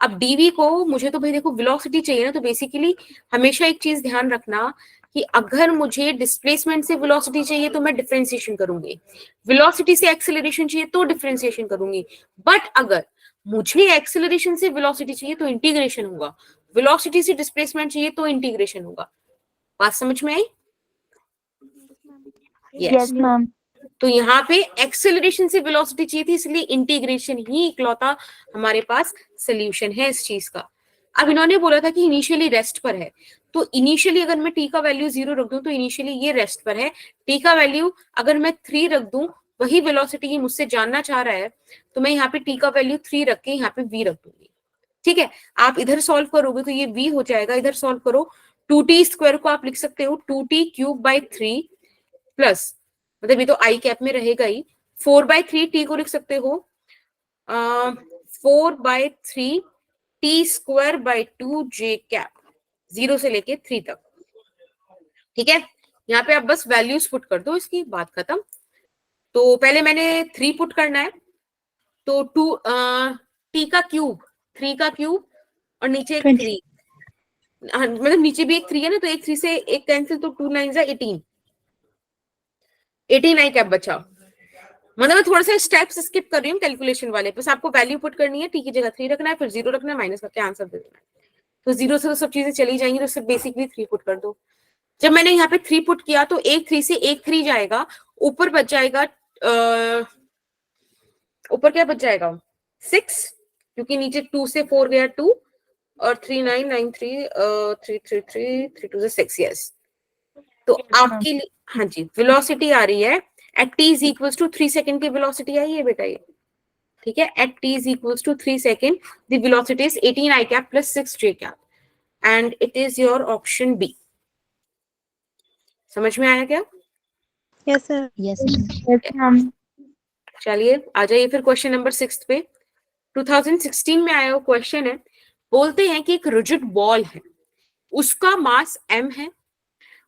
अब dv को मुझे तो भाई देखो velocity चाहिए ना, तो बेसिकली हमेशा एक चीज ध्यान रखना कि अगर मुझे डिस्प्लेसमेंट से वेलोसिटी चाहिए तो मैं डिफरेंशिएशन करूंगी, वेलोसिटी से एक्सेलरेशन चाहिए तो डिफरेंशिएशन करूंगी। बट अगर मुझे एक्सेलरेशन से वेलोसिटी चाहिए तो इंटीग्रेशन होगा, वेलोसिटी से डिस्प्लेसमेंट चाहिए तो इंटीग्रेशन होगा। बात समझ में आई? Yes ma'am. तो यहाँ पे एक्सेलरेशन से वेलोसिटी चाहिए थी, इसलिए इंटीग्रेशन ही इकलौता हमारे पास सोल्यूशन है इस चीज का। अब इन्होंने बोला था कि इनिशियली रेस्ट पर है, तो इनिशियली अगर मैं टी का वैल्यू 0 रख दूं तो इनिशियली ये रेस्ट पर है। टी का वैल्यू अगर मैं 3 रख दूं, वही वेलोसिटी ही मुझसे जानना चाह रहा है, तो मैं यहाँ पे टी का वैल्यू 3 रख के यहाँ पे v रख दूंगी, ठीक है। आप इधर सॉल्व करोगे तो ये v हो जाएगा, इधर सॉल्व करो 2t स्क्वायर को आप लिख सकते हो 2t क्यूब बाई 3 प्लस, मतलब ये तो आई कैप में रहेगा ही, 4/3 टी को लिख सकते हो 4/3 T square by 2 J cap, 0 से लेके 3 तक, ठीक है। यहाँ पे आप बस वैल्यूज पुट कर दो, इसकी बात खत्म। तो पहले मैंने 3 पुट करना है, तो 2 टी का क्यूब, 3 का क्यूब और नीचे एक 3, मतलब नीचे भी एक 3 है ना, तो एक 3 से एक कैंसिल, तो 2 9 18, 18 आई कैप बचा। मतलब मैं थोड़ा सा स्टेप्स स्किप कर रही हूँ कैलकुलेशन वाले, बस आपको वैल्यू पुट करनी है, टी की जगह 3 रखना है, फिर 0 रखना है, माइनस करके आंसर दे देना है। तो 0 से तो सब चीजें चली जाएंगी, तो सिर्फ बेसिकली 3 पुट कर दो। जब मैंने यहाँ पे 3 पुट किया तो एक 3 से एक 3 जाएगा, ऊपर बच जाएगा ऊपर क्या बच जाएगा 6, क्योंकि नीचे 2 से 4 गया 2 और 3 9 9 3 3 3 3 3 2 6, यस तो Yes, ma'am. आपके लिए हाँ जी वेलोसिटी आ रही है at t is equals to 3 second की वेलोसिटी आई है बेटा ये, ठीक है, at t is equals to 3 second the velocity is 18 i cap plus 6 j cap and it is your option B. समझ में आया क्या? Yes, sir. Yes, ma'am. Yes, ma'am. चलिए आ जाइए फिर क्वेश्चन नंबर 6 पे। 2016 में आया हुआ क्वेश्चन है, बोलते हैं कि एक रिजिड बॉल है, उसका मास m है,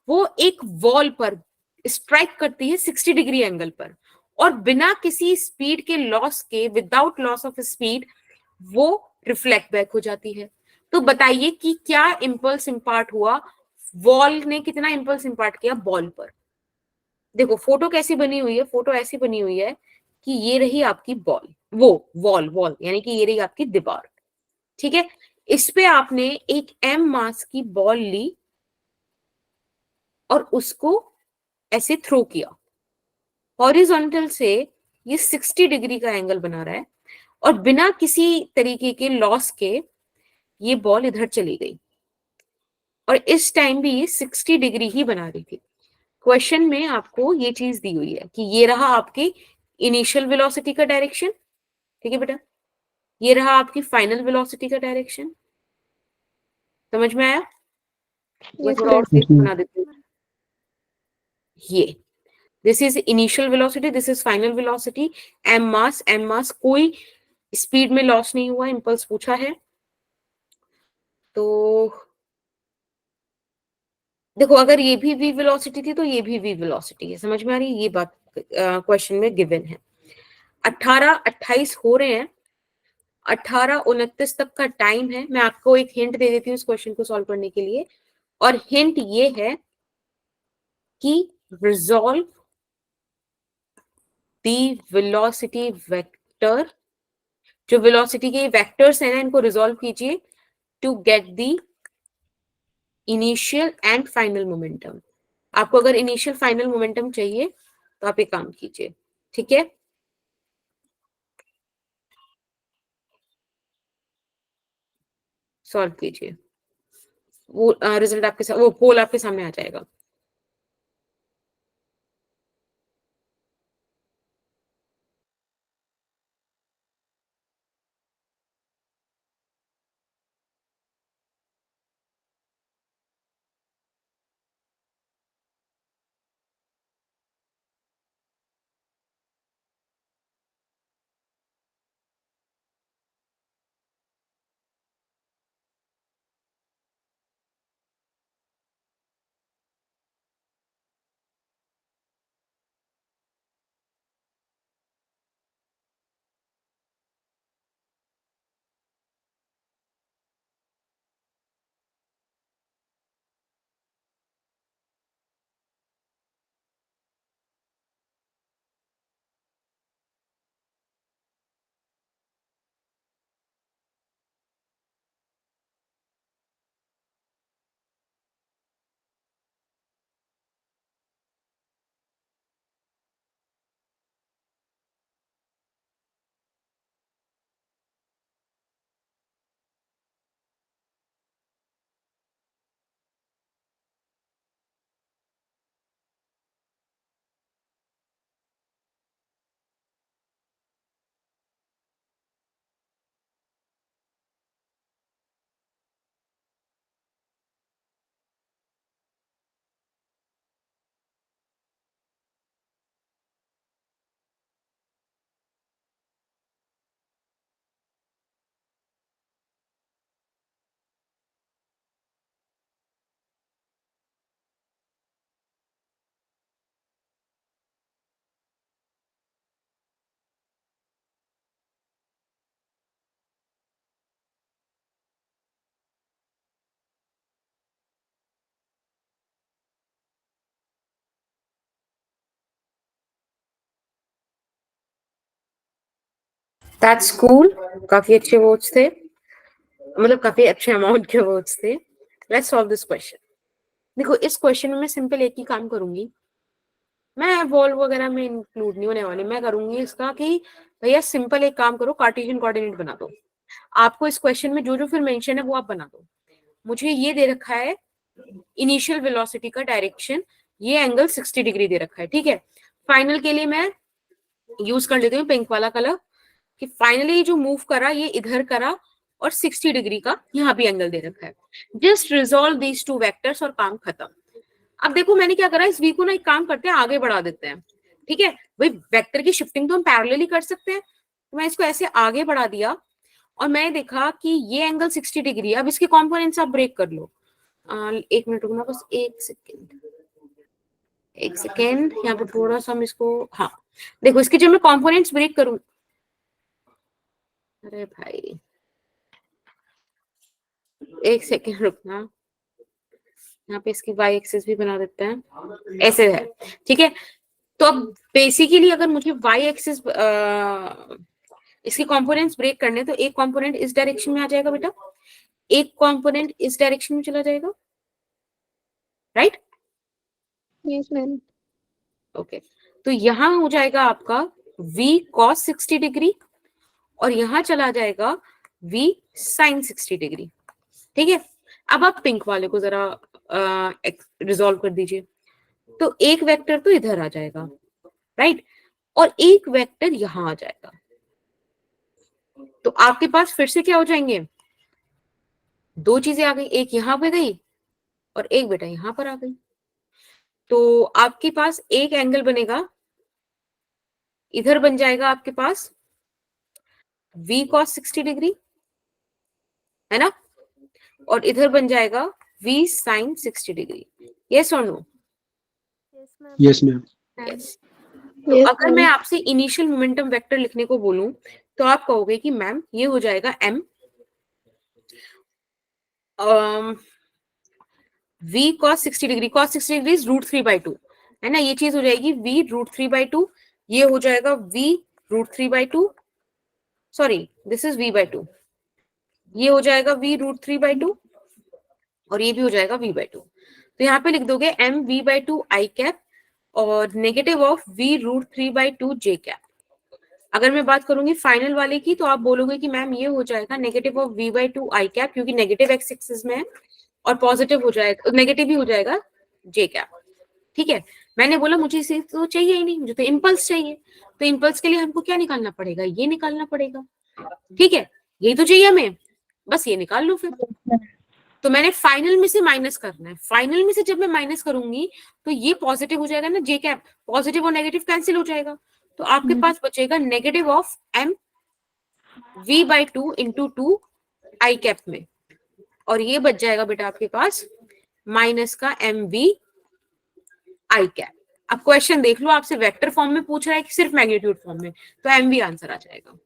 वो एक वॉल पर स्ट्राइक करती है 60 डिग्री एंगल पर और बिना किसी स्पीड के लॉस के, विदाउट लॉस ऑफ स्पीड, वो रिफ्लेक्ट बैक हो जाती है। तो बताइए कि क्या इंपल्स इंपार्ट हुआ, वॉल ने कितना इंपल्स इंपार्ट किया बॉल पर। देखो फोटो कैसी बनी हुई है, फोटो ऐसी बनी हुई है कि ये रही आपकी बॉल, वो वॉल वॉल यानी कि ये रही आपकी दीवार, ठीक है। इस पे आपने एक m मास की बॉल ली और उसको ऐसे थ्रो किया, हॉरिजॉन्टल से ये 60 डिग्री का एंगल बना रहा है और बिना किसी तरीके के लॉस के ये बॉल इधर चली गई और इस टाइम भी ये 60 डिग्री ही बना रही थी। क्वेश्चन में आपको ये चीज दी हुई है कि ये रहा आपकी इनिशियल वेलोसिटी का डायरेक्शन, ठीक है बेटा, ये रहा आपकी फाइनल वेलोसिटी का डायरेक्शन। समझ में आया? मैं Yes, थोड़ा sir. और तेज बना देती हूँ। ये this is initial velocity, this is final velocity, M mass कोई स्पीड में लॉस नहीं हुआ, इंपल्स पूछा है। तो देखो अगर ये भी v वेलोसिटी थी तो ये भी v वेलोसिटी है, समझ में आ रही है? ये बात क्वेश्चन में गिवन है। 18-28 हो रहे हैं, 18-29 तक का टाइम है। मैं आपको एक हिंट दे देती हूँ इस क्वेश्चन को सॉल्व करने के लिए, और हिंट ये है कि रिजॉल्व द वेलोसिटी वेक्टर, जो वेलोसिटी के वेक्टर्स हैं ना इनको रिजॉल्व कीजिए to get the initial and final momentum. आपको अगर इनिशियल फाइनल मोमेंटम चाहिए तो आप एक काम कीजिए, ठीक है, सॉल्व कीजिए, वो रिजल्ट आपके साथ, वो पोल आपके सामने आ जाएगा। दैट्स कूल, काफी अच्छे वर्ड्स थे, मतलब काफी अच्छे अमाउंट के वर्ड्स थे। Let's solve this question. देखो इस क्वेश्चन में मैं सिंपल एक ही काम करूंगी, मैं वॉल वगैरह में इंक्लूड नहीं होने वाली, मैं करूंगी इसका कि भैया सिंपल एक काम करो, कार्टेशियन कोऑर्डिनेट बना दो। आपको इस क्वेश्चन में जो जो फिर मेंशन है वो आप बना दो। मुझे ये दे रखा है इनिशियल वेलोसिटी का डायरेक्शन, ये एंगल 60 डिग्री दे रखा है, ठीक है। फाइनल के लिए मैं यूज कर लेती हूँ पिंक वाला कलर, कि फाइनली जो मूव करा ये इधर करा और 60 डिग्री का यहाँ भी एंगल दे रखा है। Just resolve these two vectors और काम खत्म। अब देखो मैंने क्या करा, इस वी को ना एक काम करते हैं, आगे बढ़ा देते हैं, ठीक है। भाई वेक्टर की शिफ्टिंग तो हम पैरेलली कर सकते हैं, तो मैं इसको ऐसे आगे बढ़ा दिया और मैं देखा कि ये एंगल 60 डिग्री है। अब इसके कॉम्पोनेंट्स आप ब्रेक कर लो। एक मिनट रुकना, बस एक सेकेंड, एक सेकेंड, यहाँ पे थोड़ा सा हम इसको, हाँ देखो इसके जब मैं कॉम्पोनेंट्स ब्रेक करूं, अरे भाई एक सेकेंड रुकना, यहाँ पे इसकी वाई एक्सिस भी बना देते हैं, ऐसे है, ठीक है। तो अब बेसिकली अगर मुझे वाई एक्सिस इसके कंपोनेंट्स ब्रेक करने, तो एक कंपोनेंट इस डायरेक्शन में आ जाएगा बेटा, एक कंपोनेंट इस डायरेक्शन में चला जाएगा, राइट? Yes, ma'am. ओके, तो यहां हो जाएगा आपका v cos 60 डिग्री और यहां चला जाएगा v sin 60 डिग्री, ठीक है। अब आप पिंक वाले को जरा रिजॉल्व कर दीजिए। तो एक वेक्टर तो इधर आ जाएगा, राइट, और एक वेक्टर यहां आ जाएगा। तो आपके पास फिर से क्या हो जाएंगे, दो चीजें आ गई, एक यहां पे गई और एक बेटा यहां पर आ गई। तो आपके पास एक एंगल बनेगा, इधर बन जाएगा आपके पास v cos 60 डिग्री, है ना, और इधर बन जाएगा v sin 60 डिग्री। यस और no? Yes, ma'am. Yes, ma'am. Yes. तो Yes, अगर मैं ma'am. आपसे इनिशियल मोमेंटम वेक्टर लिखने को बोलूं, तो आप कहोगे कि मैम ये हो जाएगा m v cos 60 degree, cos 60 degree √3/2, है ना, ये चीज हो जाएगी v √3/2, ये हो जाएगा v √3/2, sorry this is v/2, ये हो जाएगा v √3/2 और ये भी हो जाएगा v/2। तो यहाँ पे लिख दोगे m v/2 i कैप और negative of v √3/2 j cap. अगर मैं बात करूंगी फाइनल वाले की, तो आप बोलोगे कि मैम ये हो जाएगा negative of v/2 i cap, क्योंकि नेगेटिव एक्स एक्सिस में है, और पॉजिटिव हो जाएगा, नेगेटिव ही हो जाएगा j कैप, ठीक है। मैंने बोला मुझे इसे तो चाहिए ही नहीं, मुझे तो इम्पल्स चाहिए, तो इम्पल्स के लिए हमको क्या निकालना पड़ेगा, ये निकालना पड़ेगा, ठीक है, यही तो चाहिए हमें, बस ये निकाल लो फिर। तो मैंने फाइनल में से माइनस करना है, फाइनल में से जब मैं माइनस करूंगी तो ये पॉजिटिव हो जाएगा ना, जे कैप, पॉजिटिव और नेगेटिव कैंसिल हो जाएगा, तो आपके पास बचेगा negative of m v/2 into 2 I cap में, और ये बच जाएगा बेटा आपके पास माइनस का m v आई कैप। अब क्वेश्चन देख लो, आपसे वेक्टर फॉर्म में पूछ रहा है कि सिर्फ मैग्नीट्यूड फॉर्म में, तो m v आंसर आ जाएगा।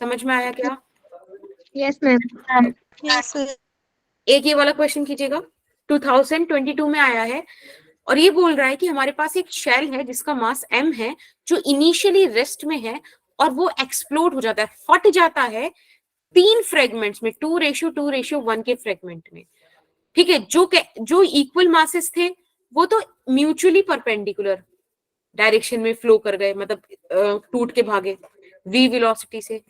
समझ में आया क्या? Yes, ma'am. Yes, sir. एक ये वाला क्वेश्चन कीजिएगा, 2022 में आया है, और ये बोल रहा है कि हमारे पास एक शेल है जिसका मास m है, जो इनिशियली रेस्ट में है और वो एक्सप्लोड हो जाता है, फट जाता है 3 फ्रेगमेंट्स में, 2:1 के फ्रेगमेंट में, ठीक है। जो इक्वल मासेस थे वो तो म्यूचुअली परपेंडिकुलर डायरेक्शन में फ्लो कर गए, मतलब टूट के भागे v वेलोसिटी से।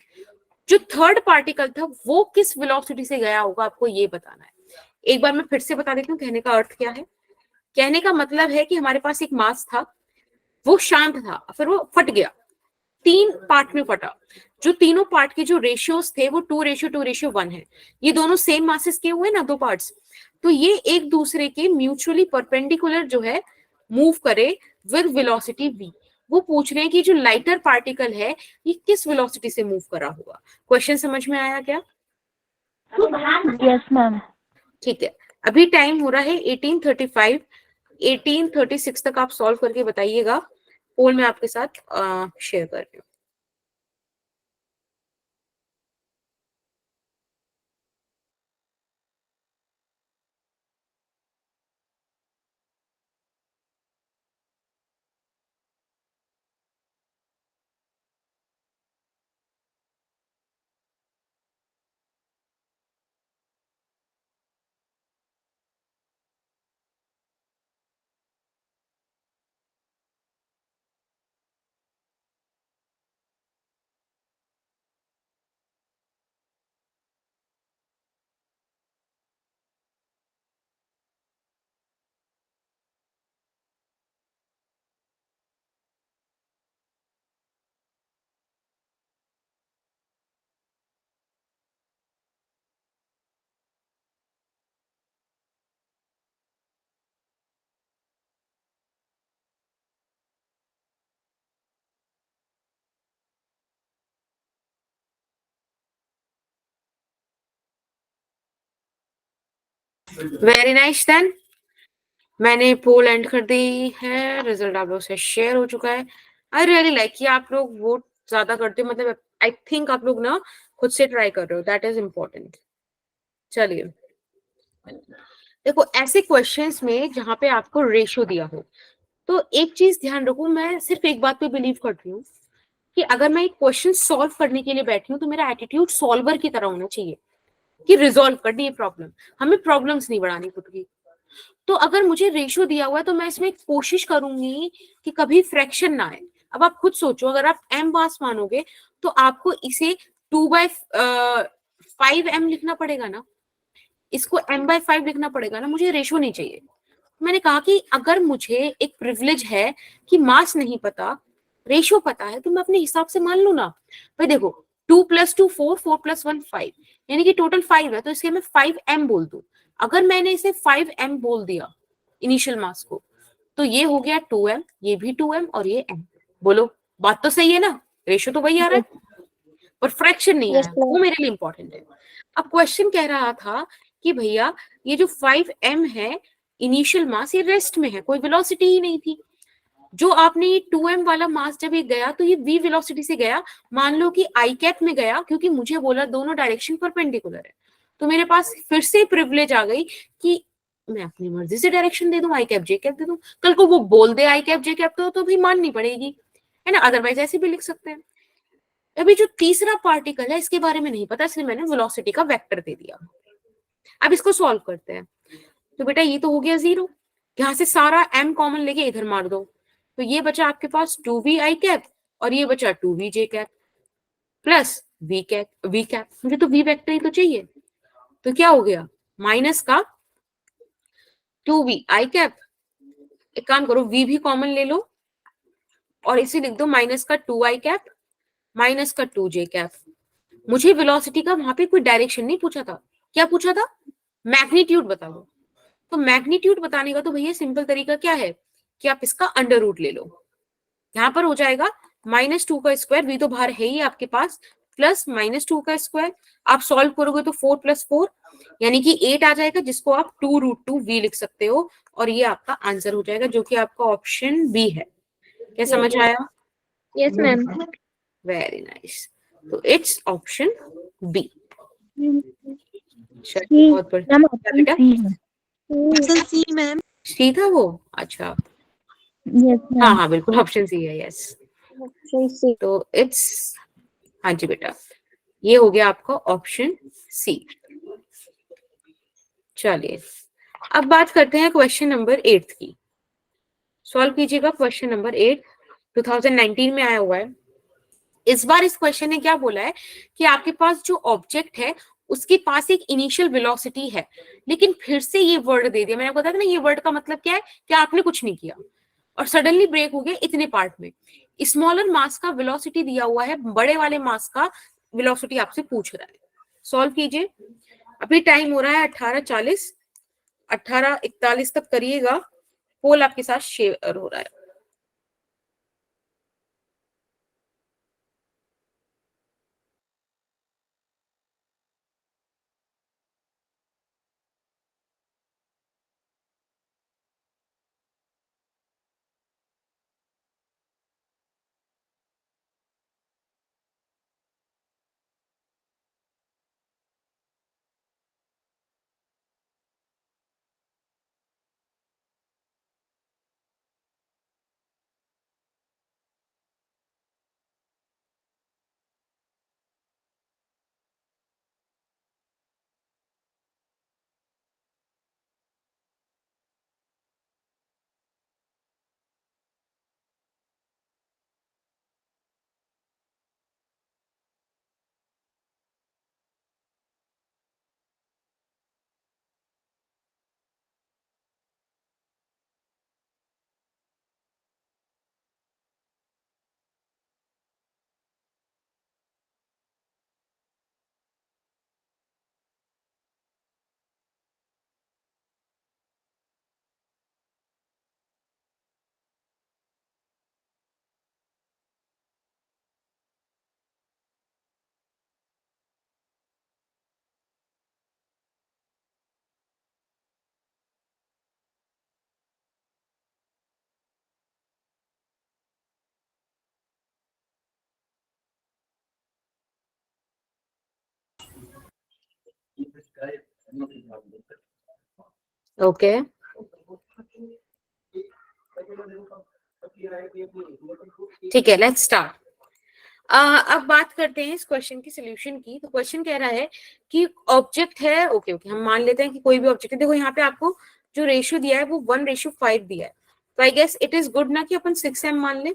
जो थर्ड पार्टिकल था वो किस वेलोसिटी से गया होगा, आपको ये बताना है। एक बार मैं फिर से बता देती हूँ कहने का अर्थ क्या है। कहने का मतलब है कि हमारे पास एक मास था, वो शांत था, फिर वो फट गया, 3 पार्ट में फटा। जो तीनों पार्ट के जो रेशियोज थे वो 2:2:1 है। ये दोनों सेम मासेस के हुए ना, दो पार्ट्स, तो ये एक दूसरे के म्यूचुअली परपेंडिकुलर जो है मूव करे विद वेलोसिटी v। वो पूछ रहे हैं कि जो लाइटर पार्टिकल है ये किस वेलोसिटी से मूव करा होगा। क्वेश्चन समझ में आया क्या? Yes ma'am. ठीक है, अभी टाइम हो रहा है 18:35, 18:36 तक आप सॉल्व करके बताइएगा, पोल में आपके साथ शेयर कर रही हूँ। वेरी नाइस देन, मैंने पोल एंड कर दी है, रिजल्ट आप लोग से शेयर हो चुका है। आई रियली लाइक कि आप लोग वोट ज्यादा करते हो, मतलब आई थिंक आप लोग ना खुद से ट्राई कर रहे हो, दैट इज इम्पोर्टेंट। चलिए देखो, ऐसे क्वेश्चंस में जहां पे आपको रेशो दिया हो, तो एक चीज ध्यान रखो, मैं सिर्फ एक बात पे बिलीव करती हूँ कि अगर मैं एक क्वेश्चन सॉल्व करने के लिए बैठी हूँ तो मेरा एटीट्यूड सॉल्वर की तरह होना चाहिए कि रिजॉल्व करनी है प्रॉब्लम, हमें प्रॉब्लम्स नहीं बढ़ानी खुद की। तो अगर मुझे रेशियो दिया हुआ है तो मैं इसमें कोशिश करूंगी कि कभी फ्रैक्शन ना आए। अब आप खुद सोचो, अगर आप m पास मानोगे तो आपको इसे 2/5m लिखना पड़ेगा ना, इसको m/5 लिखना पड़ेगा ना, मुझे रेशियो नहीं चाहिए। मैंने कहा कि अगर मुझे एक प्रिविलेज है कि मास नहीं पता, रेशियो पता है, तो मैं अपने हिसाब से मान लू ना। भाई देखो, 2 + 2 4, 4 + 1 5, यानी कि टोटल 5 है, तो इसके मैं 5m बोल दूं। अगर मैंने इसे 5m बोल दिया इनिशियल मास को, तो ये हो गया 2m, ये भी 2m और ये m। बोलो, बात तो सही है ना, रेशियो तो वही आ रहा है, पर फ्रैक्शन नहीं Yes, आया, ma'am. वो मेरे लिए इंपॉर्टेंट है। अब क्वेश्चन कह रहा था कि भैया ये जो 5m है इनिशियल मास, ये रेस्ट में है, कोई वेलोसिटी ही नहीं थी। जो आपने ये 2m वाला मास जब ये गया तो ये v वेलोसिटी से गया, मान लो कि आई कैप में गया, क्योंकि मुझे बोला दोनों डायरेक्शन परपेंडिकुलर है, तो मेरे पास फिर से प्रिविलेज आ गई कि मैं अपनी मर्जी से डायरेक्शन दे दूं, आई कैप जे कैप दे दूं। कल को वो बोल दे आई कैप जे कैप तो भी माननी पड़ेगी, है ना, अदरवाइज ऐसे भी लिख सकते हैं। अभी जो तीसरा पार्टिकल है इसके बारे में नहीं पता, इसलिए मैंने वेलोसिटी का वेक्टर दे दिया। अब इसको सॉल्व करते हैं। तो बेटा ये तो हो गया 0, यहां से सारा m कॉमन लेके इधर मार दो, तो ये बचा आपके पास 2v आई कैप और ये बचा 2v जे कैप प्लस v कैप। मुझे तो v वेक्टर ही तो चाहिए, तो क्या हो गया, माइनस का 2v आई कैप, एक काम करो v भी कॉमन ले लो और इसे लिख दो माइनस का 2 आई कैप माइनस का 2 जे कैप। मुझे वेलोसिटी का वहां पे कोई डायरेक्शन नहीं पूछा था, क्या पूछा था, मैग्नीट्यूड बता दो। तो मैग्नीट्यूड बताने का तो भैया सिंपल तरीका क्या है कि आप इसका अंडर रूट ले लो, यहां पर हो जाएगा -2 का स्क्वायर, वी तो बाहर है ही आपके पास, प्लस -2 का स्क्वायर। आप सॉल्व करोगे तो 4 + 4 यानी कि 8 आ जाएगा, जिसको आप 2√2v लिख सकते हो, और ये आपका आंसर हो जाएगा, जो कि आपका ऑप्शन बी है। क्या समझ आया? Yes, ma'am. वेरी नाइस, तो इट्स ऑप्शन बी। C. बहुत बढ़िया। मैम क्या ऑप्शन बेटा, सी है। Option C, ma'am. सी था वो? अच्छा, यस हाँ मैम। हाँ बिल्कुल ऑप्शन सी है, यस। Option C. तो इट्स, हाँ जी बेटा, ये हो गया आपका ऑप्शन सी। चलिए अब बात करते हैं क्वेश्चन नंबर 8 की। सॉल्व कीजिएगा क्वेश्चन नंबर 8, 2019 में आया हुआ है। इस बार इस क्वेश्चन ने क्या बोला है कि आपके पास जो ऑब्जेक्ट है उसके पास एक इनिशियल वेलोसिटी है, लेकिन फिर से ये वर्ड दे दिया। मैंने बताया था ना, ये वर्ड का मतलब क्या है कि आपने कुछ नहीं किया और सडनली ब्रेक हो गया इतने पार्ट में। स्मॉलर मास का वेलोसिटी दिया हुआ है, बड़े वाले मास का वेलोसिटी आपसे पूछ रहा है। सॉल्व कीजिए, अभी टाइम हो रहा है 18:40, 18:41 तक करिएगा। पोल आपके साथ शेयर हो रहा है। ओके ठीक है, लेट्स स्टार्ट। अब बात करते हैं इस क्वेश्चन की सोल्यूशन की। तो क्वेश्चन कह रहा है कि ऑब्जेक्ट है, ओके ओके हम मान लेते हैं कि कोई भी ऑब्जेक्ट है। देखो यहाँ पे आपको जो रेशियो दिया है वो 1:5 दिया है, तो I guess it is good ना कि अपन 6m मान लें।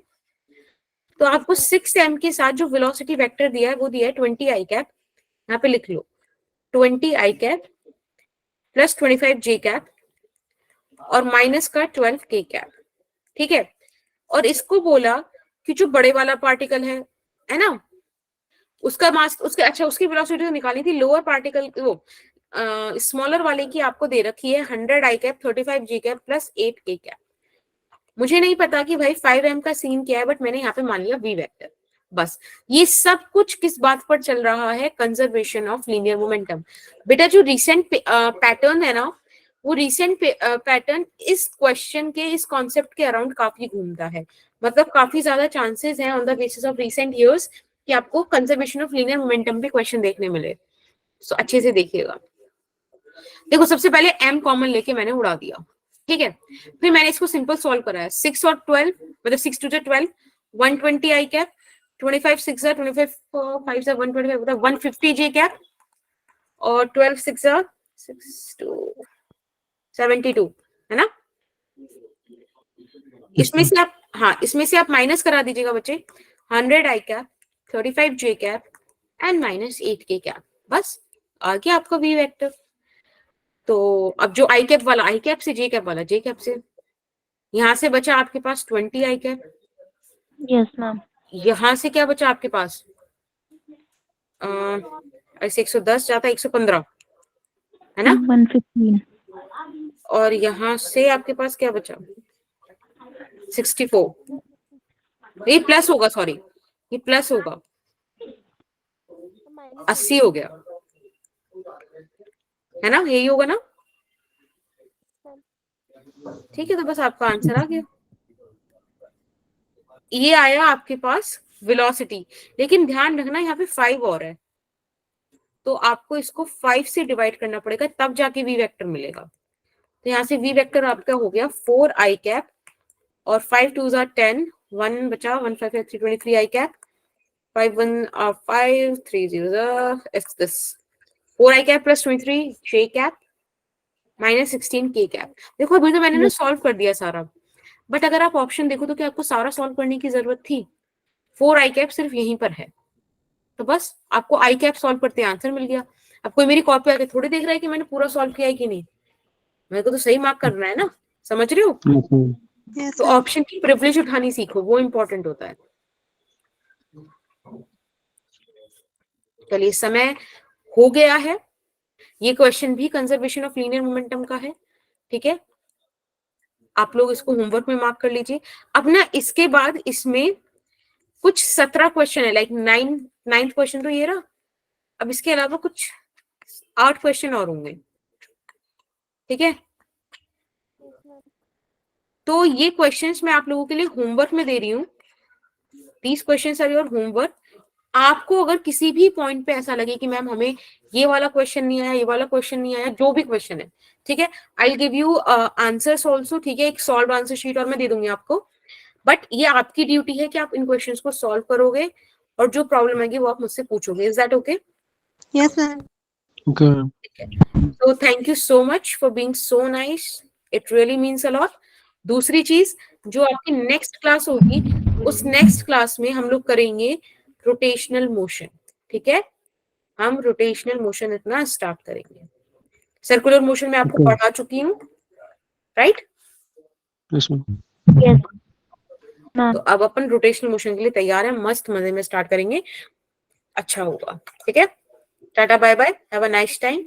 तो आपको 6m के साथ जो वेलोसिटी वेक्टर दिया है वो दिया है 20 i कैप, यहाँ पे लिख लो 20 i cap plus 25 j cap और माइनस का 12 k कैप, ठीक है। और इसको बोला कि जो बड़े वाला पार्टिकल है ना, उसका मास, उसके अच्छा उसकी वेलोसिटी तो निकालनी थी। लोअर पार्टिकल वो स्मॉलर वाले की आपको दे रखी है 100 i cap 35 j cap plus 8 k cap. मुझे नहीं पता कि भाई 5m का सीन क्या है, बट मैंने यहाँ पे मान लिया v वेक्टर। बस ये सब कुछ किस बात पर चल रहा है? Conservation of linear momentum. बेटा जो रिसेंट पैटर्न है ना, वो रिसेंट पैटर्न इस क्वेश्चन के, इस कॉन्सेप्ट के अराउंड काफी घूमता है। मतलब काफी ज्यादा चांसेस हैं on the basis of recent years कि आपको कंजर्वेशन ऑफ लीनियर मोमेंटम पे क्वेश्चन देखने मिले। सो अच्छे से देखिएगा। देखो सबसे पहले m कॉमन लेके मैंने उड़ा दिया, ठीक है। फिर मैंने इसको सिंपल सॉल्व कराया। 6 और 12 मतलब 6 2 12 120 i कैप 25 6 25 5 125 मतलब 150 j कैप और 12 6 6 2 72 है ना। इसमें से आप, हाँ इसमें से आप माइनस करा दीजिएगा बच्चे 100 i cap 35 j cap and minus 8 k cap. बस आ गया आपका v वेक्टर। तो अब जो आई कैप वाला, आई कैप से जे कैप वाला, जे कैप से यहाँ से बचा आपके पास 20 आई कैप। Yes ma'am. यहाँ से क्या बचा आपके पास? ऐसे 110 जाता 115 है ना। 115 और यहाँ से आपके पास क्या बचा? 64। ये प्लस होगा, सॉरी ये प्लस होगा, 80 हो गया है ना, यही होगा ना। ठीक है, तो बस आपका आंसर आ गया। ये आया आपके पास वेलोसिटी, लेकिन ध्यान रखना यहाँ पे 5 और है, तो आपको इसको 5 से डिवाइड करना पड़ेगा तब जाके वी वेक्टर मिलेगा। तो यहाँ से वी वेक्टर आपका हो गया 4 आई कैप और 5 2 10 1 बचा 1 5 3 23 आई cap 5 1 5 3 0 it's this 4 I cap plus 23 J cap minus 16 के कैप। देखो अभी तो मैंने ना सॉल्व कर दिया सारा, बट अगर आप ऑप्शन देखो तो क्या आपको सारा सॉल्व करने की जरूरत थी? 4 आई कैप सिर्फ यहीं पर है, तो बस आपको आई कैप सॉल्व करते आंसर मिल गया। अब कोई मेरी कॉपी आके थोड़ी देख रहा है कि मैंने पूरा सॉल्व किया है कि नहीं, मेरे को तो सही मार्क करना है ना, समझ रहे हो। तो ऑप्शन की प्रिविलेज उठानी सीखो, वो इंपॉर्टेंट होता है। चलिए समय हो गया है। ये क्वेश्चन भी कंजर्वेशन ऑफ लीनियर मोमेंटम का है, ठीक है। आप लोग इसको होमवर्क में मार्क कर लीजिए। अब ना इसके बाद इसमें कुछ 17 क्वेश्चन है, लाइक 9th क्वेश्चन तो ये रहा, अब इसके अलावा कुछ 8 क्वेश्चन और होंगे, ठीक है। तो ये क्वेश्चंस मैं आप लोगों के लिए होमवर्क में दे रही हूँ। 30 क्वेश्चंस आर योर होमवर्क। आपको अगर किसी भी पॉइंट पे ऐसा लगे कि मैम हमें ये वाला क्वेश्चन नहीं आया, ये वाला क्वेश्चन नहीं आया, जो भी क्वेश्चन है, ठीक है, I will give you answers also, ठीक है। एक सॉल्व आंसर शीट और मैं दे दूंगी आपको, बट ये आपकी ड्यूटी है कि आप इन क्वेश्चंस को सॉल्व करोगे और जो प्रॉब्लम आएगी वो आप मुझसे पूछोगे। Is that okay? Yes, ma'am. Okay. So thank you so much for being so nice. It really means a lot. दूसरी चीज, जो आपकी नेक्स्ट क्लास होगी, उस नेक्स्ट क्लास में हम लोग करेंगे रोटेशनल मोशन, ठीक है। हम रोटेशनल मोशन इतना स्टार्ट करेंगे। सर्कुलर मोशन में आपको Okay. पढ़ा चुकी हूँ, राइट? Yes, ma'am. यस तो अब अपन रोटेशनल मोशन के लिए तैयार है, मस्त मजे में स्टार्ट करेंगे, अच्छा होगा, ठीक है। Tata bye bye, have a nice time.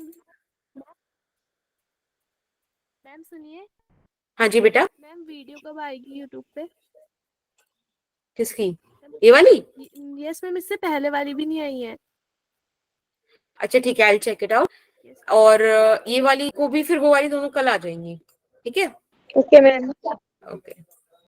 Ma'am सुनिए, हाँ जी बेटा। मैम वीडियो कब आएगी यूट्यूब पे? किसकी? ये वाली? यस मैम, इससे पहले वाली भी नहीं आई है। अच्छा ठीक है, आई चेक इट आउट। और ये वाली को भी फिर वो वाली दोनों कल आ जाएंगी, ठीक है। Okay, ma'am. ओके।